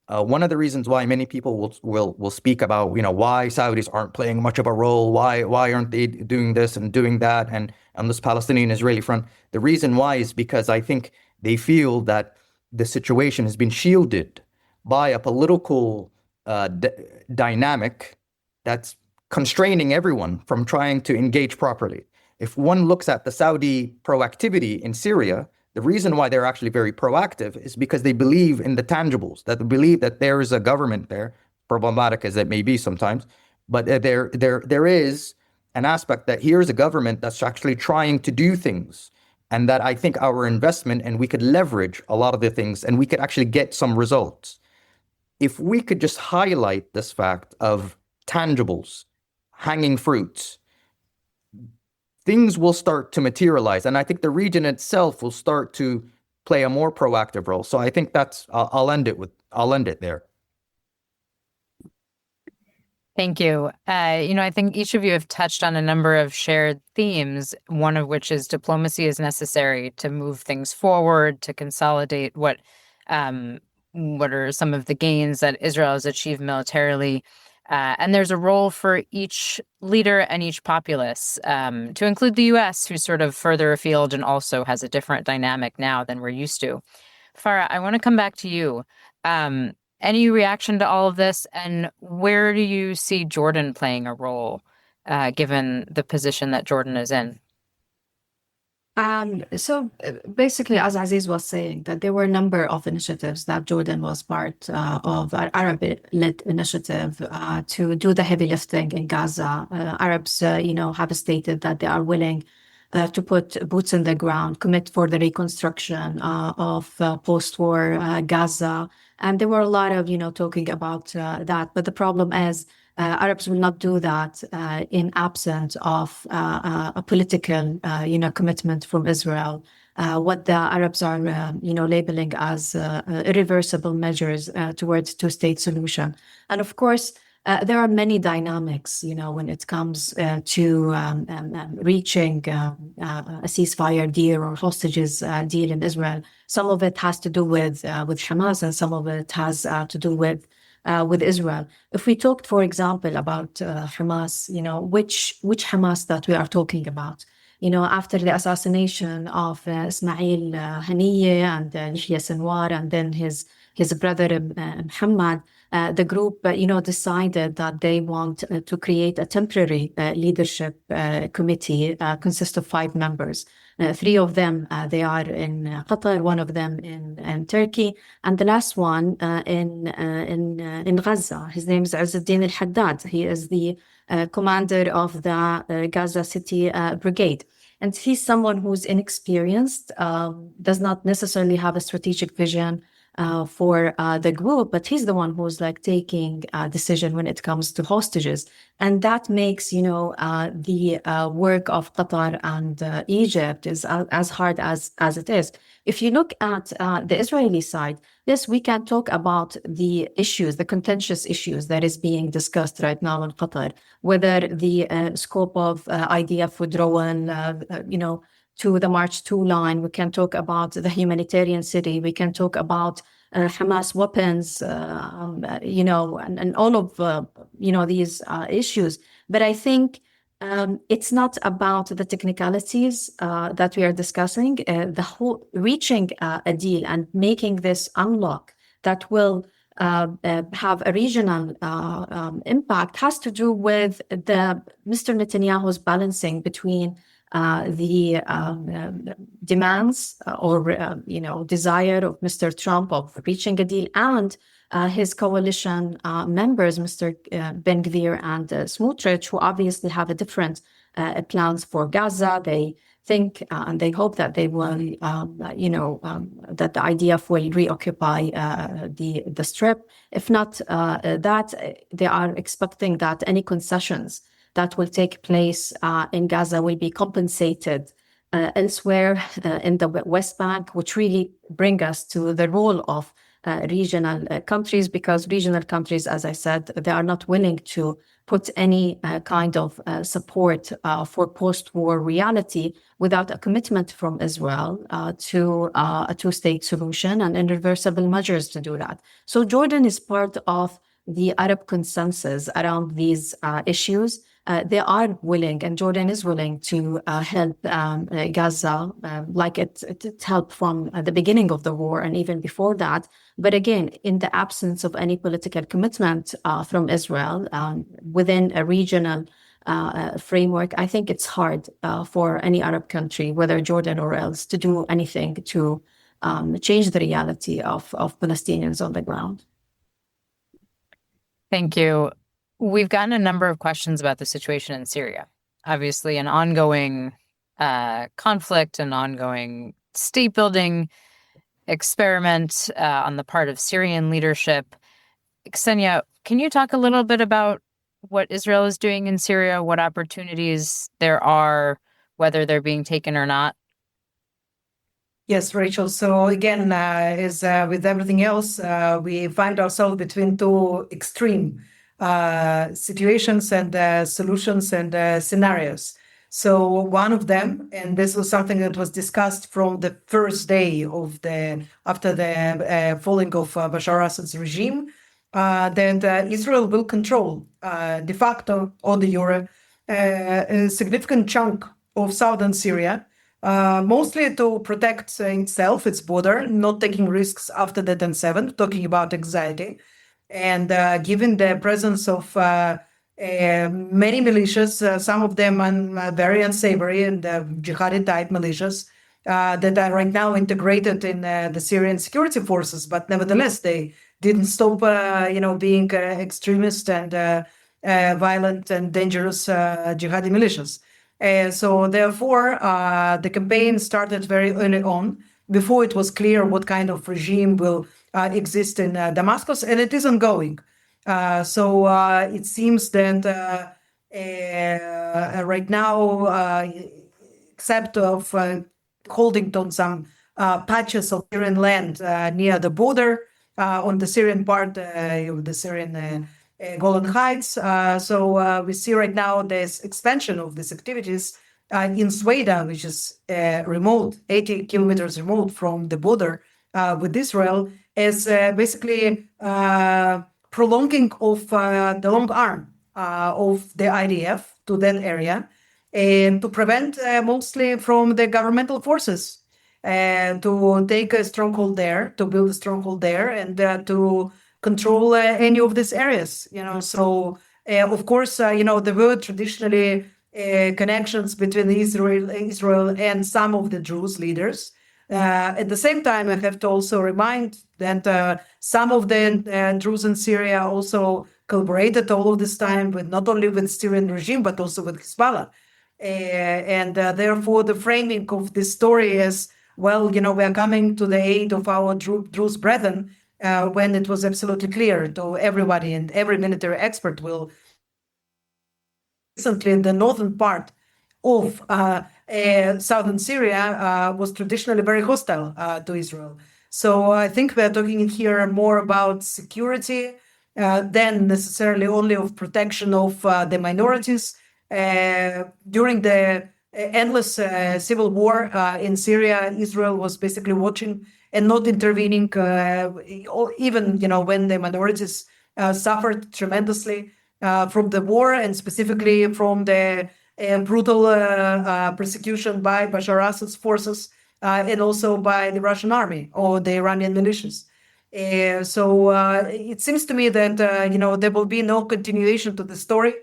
One of the reasons why many people will speak about, why Saudis aren't playing much of a role, why aren't they doing this and doing that, and on this Palestinian-Israeli front, the reason why is because I think they feel that the situation has been shielded by a political dynamic that's constraining everyone from trying to engage properly. If one looks at the Saudi proactivity in Syria, the reason why they're actually very proactive is because they believe in the tangibles, that they believe that there is a government there, problematic as it may be sometimes, but there is an aspect that here's a government that's actually trying to do things, and that I think our investment, and we could leverage a lot of the things, and we could actually get some results. If we could just highlight this fact of tangibles, hanging fruits, things will start to materialize. And I think the region itself will start to play a more proactive role. So I think I'll end it there.
Thank you. I think each of you have touched on a number of shared themes, one of which is diplomacy is necessary to move things forward, to consolidate what are some of the gains that Israel has achieved militarily. And there's a role for each leader and each populace, to include the U.S., who's sort of further afield and also has a different dynamic now than we're used to. Farah, I want to come back to you. Any reaction to all of this, and where do you see Jordan playing a role, given the position that Jordan is in?
Basically, as Aziz was saying, that there were a number of initiatives that Jordan was part of, an Arab-led initiative to do the heavy lifting in Gaza. Arabs, have stated that they are willing to put boots in the ground, commit for the reconstruction of post-war Gaza. And there were a lot of, talking about that. But the problem is, Arabs will not do that in absence of a political, commitment from Israel. What the Arabs are, labeling as irreversible measures towards two-state solution. And of course, there are many dynamics, when it comes to reaching a ceasefire deal or hostages deal in Israel. Some of it has to do with Hamas, and some of it has to do with Israel. If we talked, for example, about Hamas, which Hamas that we are talking about? After the assassination of Ismail Haniyeh and Yahya Sinwar, and then his brother Muhammad, the group, decided that they want to create a temporary leadership committee consist of 5 members. 3 of them, they are in Qatar, 1 of them in Turkey, and the last one in Gaza. His name is Izzuddin al-Haddad. He is the commander of the Gaza City Brigade. And he's someone who's inexperienced, does not necessarily have a strategic vision for the group, but he's the one who's taking a decision when it comes to hostages. And that makes, the work of Qatar and Egypt is as hard as it is. If you look at the Israeli side, yes, we can talk about the issues, the contentious issues that is being discussed right now in Qatar, whether the scope of IDF withdrawal, to the March 2 line. We can talk about the humanitarian city. We can talk about Hamas weapons, and all of, these issues. But I think it's not about the technicalities that we are discussing. The whole reaching a deal and making this unlock that will have a regional impact has to do with the Mr. Netanyahu's balancing between the demands or desire of Mr. Trump of reaching a deal and his coalition members, Mr. Ben Gvir and Smotrich, who obviously have a different plans for Gaza. They think and they hope that they will, that the IDF will reoccupy the strip. If not that, they are expecting that any concessions that will take place in Gaza will be compensated elsewhere in the West Bank, which really bring us to the role of regional countries, because regional countries, as I said, they are not willing to put any kind of support for post-war reality without a commitment from Israel to a two-state solution and irreversible measures to do that. So Jordan is part of the Arab consensus around these issues. They are willing, and Jordan is willing to help Gaza, like it helped from the beginning of the war and even before that. But again, in the absence of any political commitment from Israel within a regional framework, I think it's hard for any Arab country, whether Jordan or else, to do anything to change the reality of Palestinians on the ground.
Thank you. We've gotten a number of questions about the situation in Syria. Obviously, an ongoing conflict, an ongoing state-building experiment on the part of Syrian leadership. Ksenia, can you talk a little bit about what Israel is doing in Syria, what opportunities there are, whether they're being taken or not?
Yes, Rachel. So again, as with everything else, we find ourselves between 2 extreme situations and solutions and scenarios. So one of them, and this was something that was discussed from the first day of after the falling of Bashar Assad's regime, that Israel will control de facto or de jure a significant chunk of southern Syria, mostly to protect itself, its border, not taking risks after the 10/7, talking about anxiety. And given the presence of many militias, some of them very unsavory and jihadi type militias that are right now integrated in the Syrian security forces, but nevertheless they didn't stop, being extremist and violent and dangerous jihadi militias. So therefore, the campaign started very early on, before it was clear what kind of regime will exist in Damascus, and it is ongoing. So it seems that right now, except of holding on some patches of Syrian land near the border on the Syrian part of the Syrian Golan Heights. So we see right now this expansion of these activities in Sweda, which is remote, 80 kilometers remote from the border with Israel, as basically prolonging of the long arm of the IDF to that area, and to prevent mostly from the governmental forces and to take a stronghold there, to build a stronghold there, and to control any of these areas. So of course, there were traditionally connections between Israel and some of the Druze leaders. At the same time, I have to also remind that some of the Druze in Syria also collaborated all of this time with not only with the Syrian regime but also with Hezbollah. And therefore, the framing of this story is, well, we are coming to the aid of our Druze brethren, when it was absolutely clear to everybody, and every military expert will. Recently, in the northern part of southern Syria was traditionally very hostile to Israel. So I think we are talking here more about security than necessarily only of protection of the minorities. During the endless civil war in Syria, Israel was basically watching and not intervening, even when the minorities suffered tremendously from the war, and specifically from the brutal persecution by Bashar Assad's forces, and also by the Russian army or the Iranian militias. So it seems to me that there will be no continuation to the story,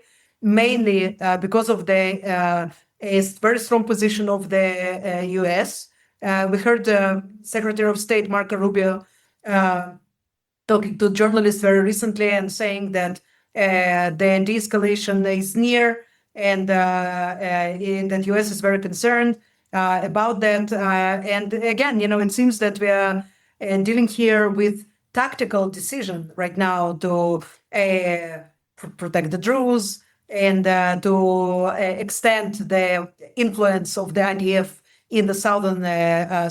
mainly because of the very strong position of the U.S. We heard Secretary of State Marco Rubio talking to journalists very recently and saying that the de-escalation is near, and the U.S. is very concerned about that. And again, it seems that we are dealing here with tactical decision right now to protect the Druze and to extend the influence of the IDF in the southern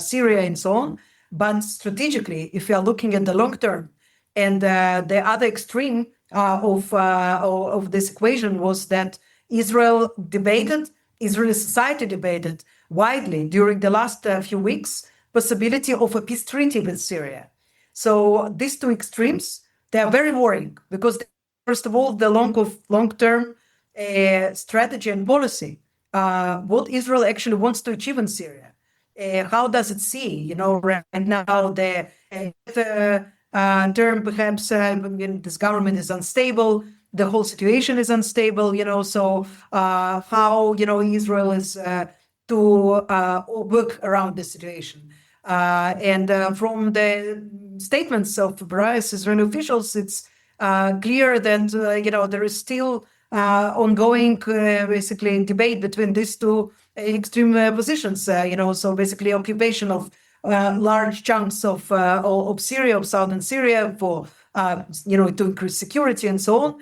Syria and so on. But strategically, if you are looking at the long term, and the other extreme of this equation was that Israeli society debated widely during the last few weeks possibility of a peace treaty with Syria. So these two extremes, they are very worrying, because first of all, the long-term strategy and policy, what Israel actually wants to achieve in Syria. How does it see, right now the term perhaps this government is unstable, the whole situation is unstable, so how, Israel is to work around this situation. And from the statements of various Israeli officials, it's clear that, there is still ongoing, basically, debate between these two extreme positions, so basically occupation of large chunks of Syria, of southern Syria, for, to increase security and so on,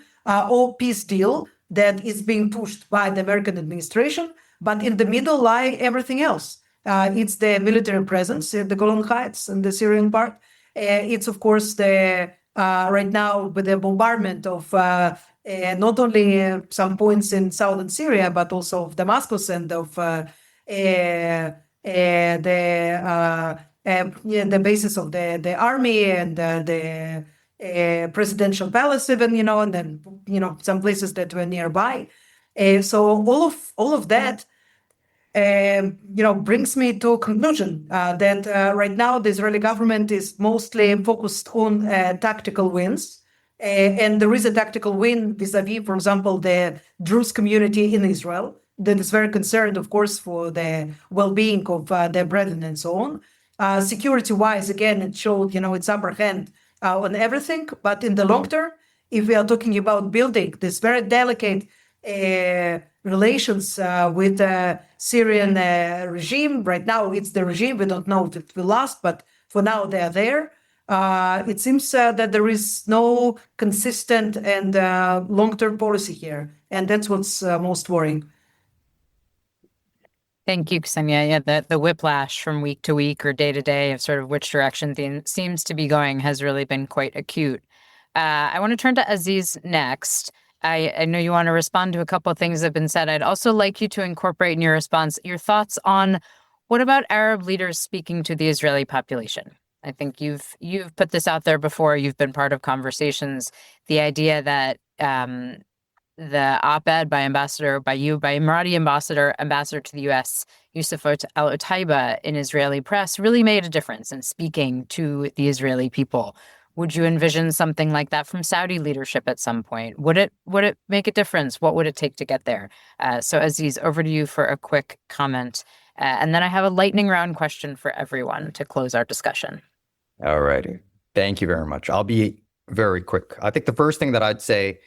or peace deal that is being pushed by the American administration. But in the middle lie everything else. It's the military presence in the Golan Heights and the Syrian part. It's, of course, the right now with the bombardment of not only some points in southern Syria, but also of Damascus and of the basis of the army and the presidential palace even, and then, some places that were nearby. So all of that, brings me to a conclusion that right now the Israeli government is mostly focused on tactical wins. And there is a tactical win vis-a-vis, for example, the Druze community in Israel that is very concerned, of course, for the well-being of their brethren and so on. Security-wise, again, it showed, its upper hand on everything. But in the long term, if we are talking about building this very delicate relations with the Syrian regime. Right now, it's the regime. We don't know if it will last, but for now, they are there. It seems that there is no consistent and long-term policy here, and that's what's most worrying.
Thank you, Ksenia. Yeah, the whiplash from week to week or day to day of sort of which direction things seems to be going has really been quite acute. I want to turn to Aziz next. I know you want to respond to a couple of things that have been said. I'd also like you to incorporate in your response your thoughts on what about Arab leaders speaking to the Israeli population? I think you've put this out there before. You've been part of conversations. The idea that the op-ed by Emirati ambassador to the U.S., Yousef Al-Otaiba, in Israeli press really made a difference in speaking to the Israeli people. Would you envision something like that from Saudi leadership at some point? Would it make a difference? What would it take to get there? So Aziz, over to you for a quick comment. And then I have a lightning round question for everyone to close our discussion.
All righty. Thank you very much. I'll be very quick. I think the first thing that I'd say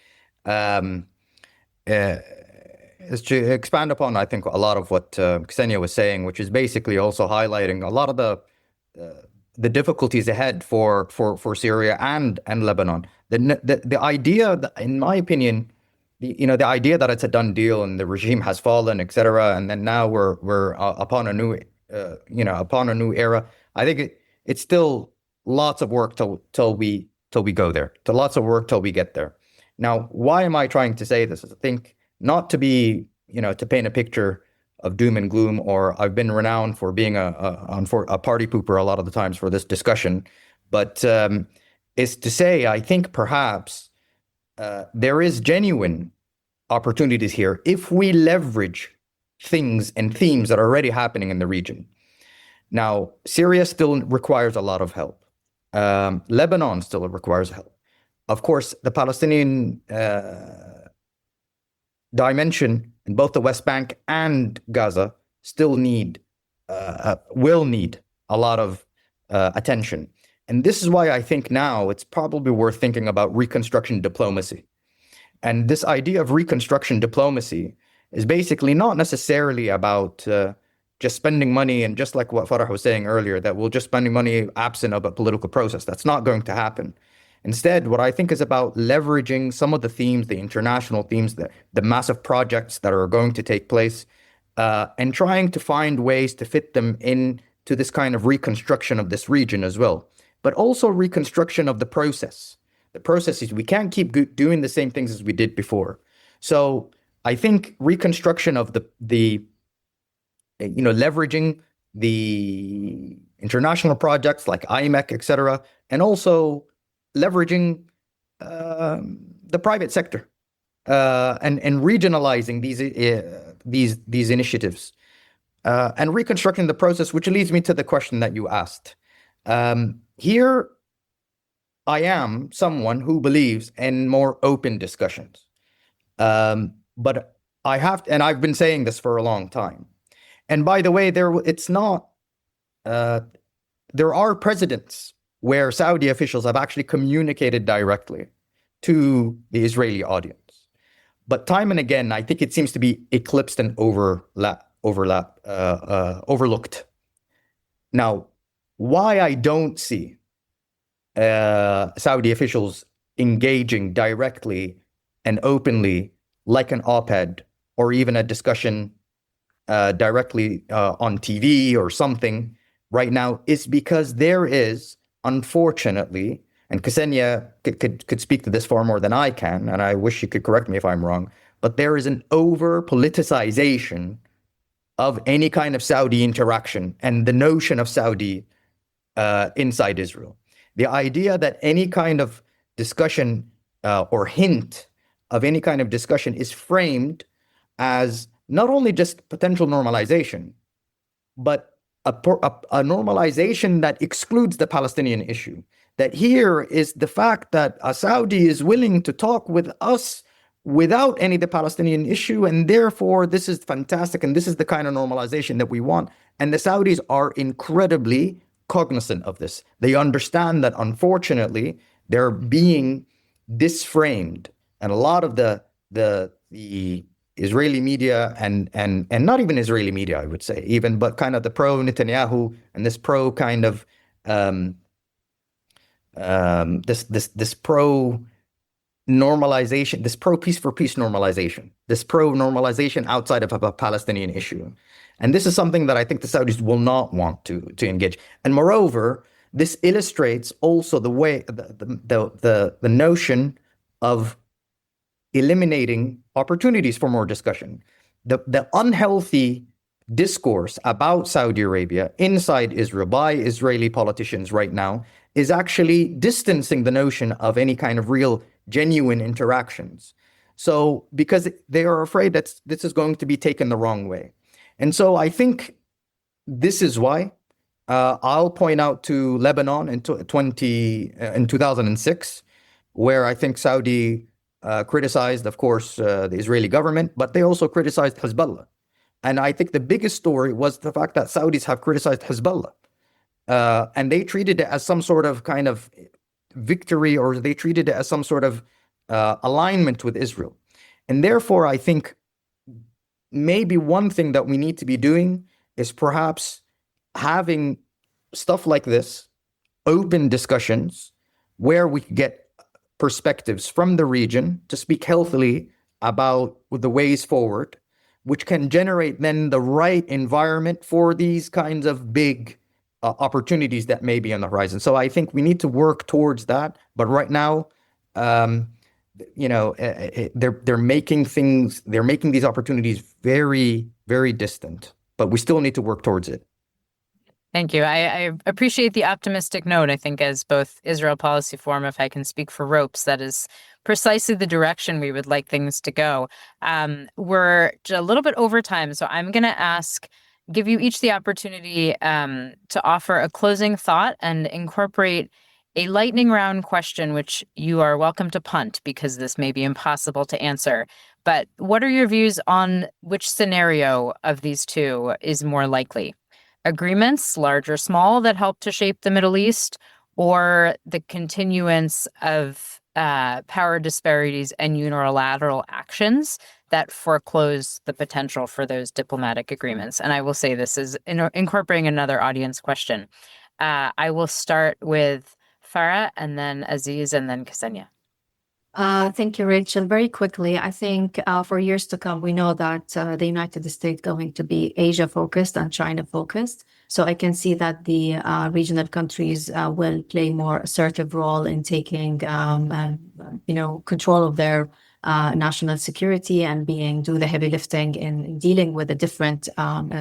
is to expand upon, I think, a lot of what Ksenia was saying, which is basically also highlighting a lot of the difficulties ahead for Syria and Lebanon. The idea, that, in my opinion, the idea that it's a done deal and the regime has fallen, etc., and then now we're upon a new era. I think it's still lots of work till we go there. Lots of work till we get there. Now, why am I trying to say this? I think not to be, to paint a picture of doom and gloom, or I've been renowned for being a party pooper a lot of the times for this discussion, but is to say, I think perhaps there is genuine opportunities here if we leverage things and themes that are already happening in the region. Now, Syria still requires a lot of help. Lebanon still requires help. Of course, the Palestinian dimension in both the West Bank and Gaza still will need a lot of attention. And this is why I think now it's probably worth thinking about reconstruction diplomacy. And this idea of reconstruction diplomacy is basically not necessarily about just spending money, and just like what Farah was saying earlier, that we're just spending money absent of a political process. That's not going to happen. Instead, what I think is about leveraging some of the themes, the international themes, the massive projects that are going to take place, and trying to find ways to fit them into this kind of reconstruction of this region as well. But also reconstruction of the process. The process is we can't keep doing the same things as we did before. So I think reconstruction of the leveraging the international projects like IMEC, etc., and also leveraging the private sector and regionalizing these initiatives and reconstructing the process, which leads me to the question that you asked. Here, I am someone who believes in more open discussions, but I've been saying this for a long time. And by the way, there are precedents where Saudi officials have actually communicated directly to the Israeli audience. But time and again, I think it seems to be eclipsed and overlooked. Now, why I don't see Saudi officials engaging directly and openly like an op-ed or even a discussion directly on TV or something right now is because there is, unfortunately, and Ksenia could speak to this far more than I can, and I wish she could correct me if I'm wrong, but there is an over-politicization of any kind of Saudi interaction and the notion of Saudi inside Israel. The idea that any kind of discussion or hint of any kind of discussion is framed as not only just potential normalization, but a normalization that excludes the Palestinian issue. That here is the fact that a Saudi is willing to talk with us without any of the Palestinian issue, and therefore this is fantastic, and this is the kind of normalization that we want. And the Saudis are incredibly cognizant of this. They understand that unfortunately they're being disframed, and a lot of the Israeli media and not even Israeli media, I would say, even, but kind of the pro Netanyahu and this pro kind of this pro normalization, this pro peace for peace normalization, this pro normalization outside of a Palestinian issue. And this is something that I think the Saudis will not want to engage. And moreover, this illustrates also the way the notion of eliminating opportunities for more discussion. The unhealthy discourse about Saudi Arabia inside Israel by Israeli politicians right now is actually distancing the notion of any kind of real, genuine interactions. So, because they are afraid that this is going to be taken the wrong way. And so I think this is why I'll point out to Lebanon in 2006, where I think Saudi criticized, of course, the Israeli government, but they also criticized Hezbollah. And I think the biggest story was the fact that Saudis have criticized Hezbollah. And they treated it as some sort of kind of victory, or they treated it as some sort of alignment with Israel. And therefore, I think maybe one thing that we need to be doing is perhaps having stuff like this, open discussions, where we get perspectives from the region to speak healthily about the ways forward, which can generate then the right environment for these kinds of big opportunities that may be on the horizon. So I think we need to work towards that. But right now, they're making these opportunities very, very distant. But we still need to work towards it.
Thank you. I appreciate the optimistic note. I think as both Israel Policy Forum, if I can speak for ROPES, that is precisely the direction we would like things to go. We're a little bit over time, so I'm going to give you each the opportunity to offer a closing thought and incorporate a lightning round question, which you are welcome to punt because this may be impossible to answer. But what are your views on which scenario of these two is more likely? Agreements, large or small, that help to shape the Middle East, or the continuance of power disparities and unilateral actions that foreclose the potential for those diplomatic agreements? And I will say this is incorporating another audience question. I will start with Farah, and then Aziz, and then Ksenia.
Thank you, Rachel. Very quickly, I think for years to come, we know that the United States going to be Asia-focused and China-focused. So I can see that the regional countries will play more assertive role in taking, control of their national security and do the heavy lifting in dealing with the different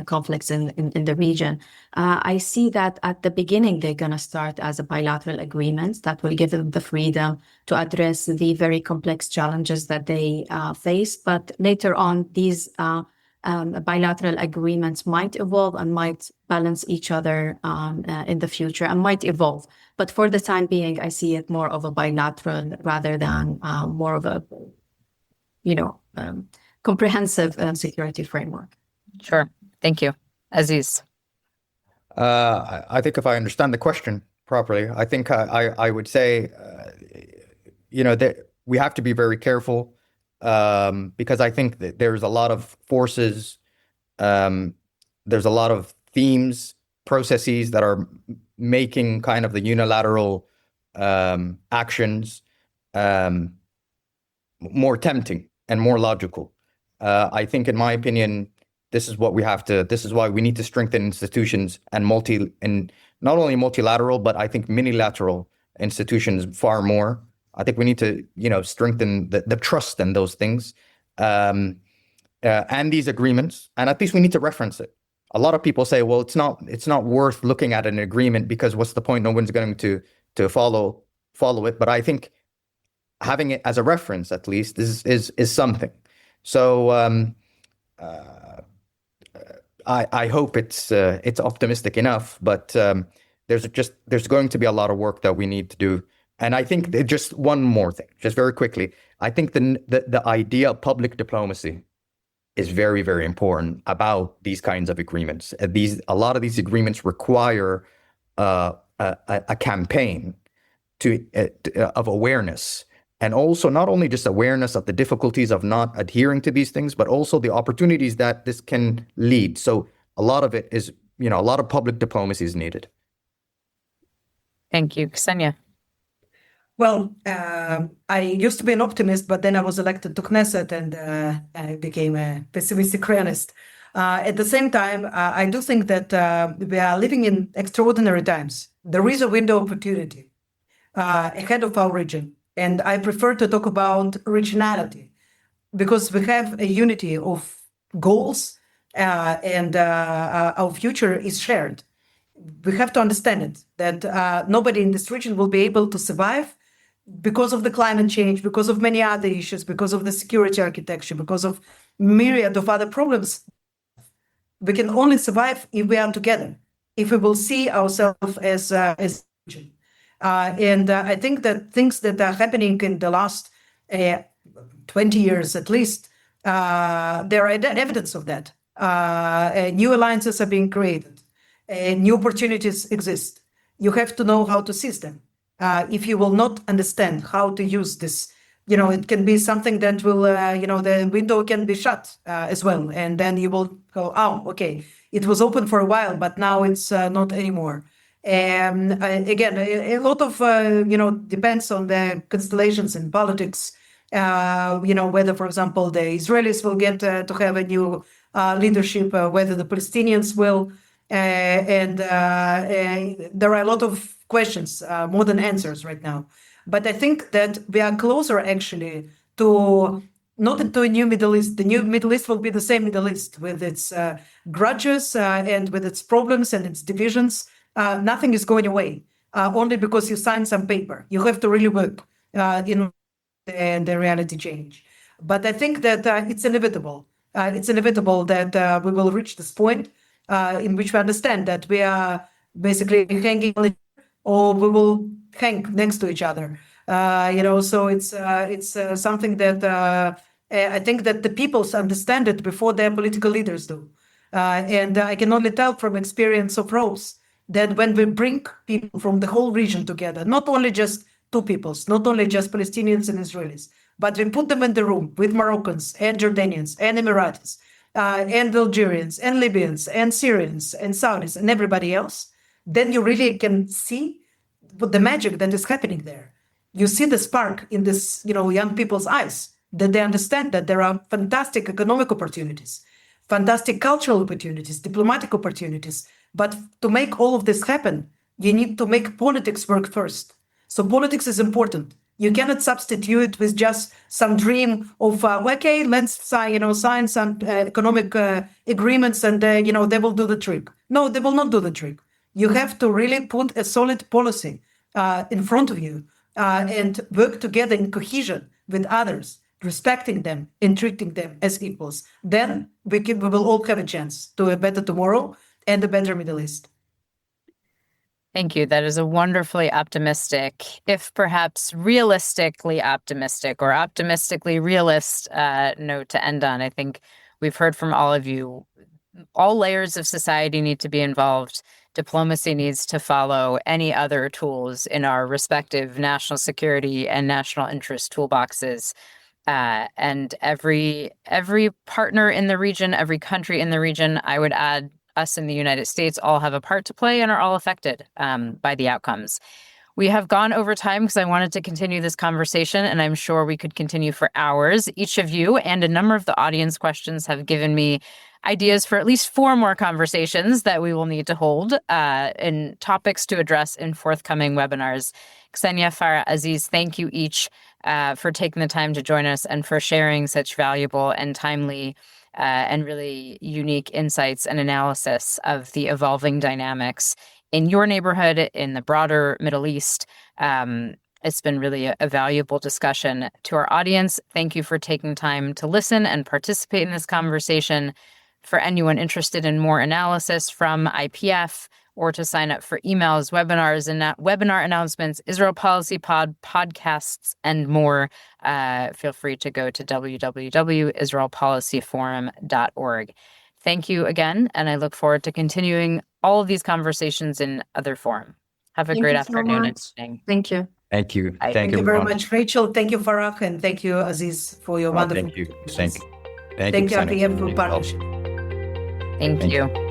conflicts in the region. I see that at the beginning, they're going to start as a bilateral agreement that will give them the freedom to address the very complex challenges that they face. But later on, these bilateral agreements might evolve and might balance each other in the future and might evolve. But for the time being, I see it more of a bilateral rather than more of a comprehensive security framework.
Sure. Thank you. Aziz.
I think if I understand the question properly, I think I would say, that we have to be very careful because I think that there's a lot of forces, there's a lot of themes, processes that are making kind of the unilateral actions more tempting and more logical. I think, in my opinion, this is why we need to strengthen institutions and not only multilateral, but I think minilateral institutions far more. I think we need to, strengthen the trust in those things and these agreements, and at least we need to reference it. A lot of people say, well, it's not worth looking at an agreement because what's the point? No one's going to follow it. But I think having it as a reference, at least, is something. So I hope it's optimistic enough, but there's going to be a lot of work that we need to do. And I think just one more thing, just very quickly, I think the idea of public diplomacy is very, very important about these kinds of agreements. A lot of these agreements require a campaign of awareness, and also not only just awareness of the difficulties of not adhering to these things, but also the opportunities that this can lead. So a lot of it is, a lot of public diplomacy is needed.
Thank you, Ksenia.
Well, I used to be an optimist, but then I was elected to Knesset and I became a pessimistic realist. At the same time, I do think that we are living in extraordinary times. There is a window of opportunity ahead of our region. And I prefer to talk about regionality because we have a unity of goals and our future is shared. We have to understand it, that nobody in this region will be able to survive because of the climate change, because of many other issues, because of the security architecture, because of myriad of other problems. We can only survive if we are together, if we will see ourselves as a region. And I think that things that are happening in the last 20 years at least, there are evidence of that. New alliances are being created. New opportunities exist. You have to know how to seize them. If you will not understand how to use this, it can be something that will, the window can be shut as well. And then you will go, oh, okay, it was open for a while, but now it's not anymore. And again, a lot of, depends on the constellations in politics, whether, for example, the Israelis will get to have a new leadership, whether the Palestinians will. And there are a lot of questions, more than answers right now. But I think that we are closer actually to not into a new Middle East. The new Middle East will be the same Middle East with its grudges and with its problems and its divisions. Nothing is going away only because you sign some paper. You have to really work in the reality change. But I think that it's inevitable. It's inevitable that we will reach this point in which we understand that we are basically hanging on, or we will hang next to each other. So it's something that I think that the peoples understand it before their political leaders do. And I can only tell from experience of Rose that when we bring people from the whole region together, not only just two peoples, not only just Palestinians and Israelis, but we put them in the room with Moroccans and Jordanians and Emiratis and Algerians and Libyans and Syrians and Saudis and everybody else, then you really can see the magic that is happening there. You see the spark in this, young people's eyes, that they understand that there are fantastic economic opportunities, fantastic cultural opportunities, diplomatic opportunities. But to make all of this happen, you need to make politics work first. So politics is important. You cannot substitute it with just some dream of, okay, let's sign some economic agreements and, they will do the trick. No, they will not do the trick. You have to really put a solid policy in front of you and work together in cohesion with others, respecting them and treating them as equals. Then we will all have a chance to a better tomorrow and a better Middle East.
Thank you. That is a wonderfully optimistic, if perhaps realistically optimistic or optimistically realist note to end on. I think we've heard from all of you. All layers of society need to be involved. Diplomacy needs to follow any other tools in our respective national security and national interest toolboxes. And every partner in the region, every country in the region, I would add us in the United States, all have a part to play and are all affected by the outcomes. We have gone over time because I wanted to continue this conversation, and I'm sure we could continue for hours. Each of you and a number of the audience questions have given me ideas for at least 4 more conversations that we will need to hold and topics to address in forthcoming webinars. Ksenia, Farah, Aziz, thank you each for taking the time to join us and for sharing such valuable and timely and really unique insights and analysis of the evolving dynamics in your neighborhood, in the broader Middle East, It's been really a valuable discussion. To our audience, thank you for taking time to listen and participate in this conversation. For anyone interested in more analysis from IPF or to sign up for emails, webinars, and webinar announcements, Israel Policy Pod, podcasts, and more, feel free to go to www.israelpolicyforum.org. Thank you again, and I look forward to continuing all of these conversations in other form. Have a great afternoon and evening.
Thank you.
Thank you.
Thank you very much, Rachel. Thank you, Farah, and thank you, Aziz, for your wonderful.
Thank you. Thank you.
Thank you,
Ksenia.
IPF, for partnership.
Thank you.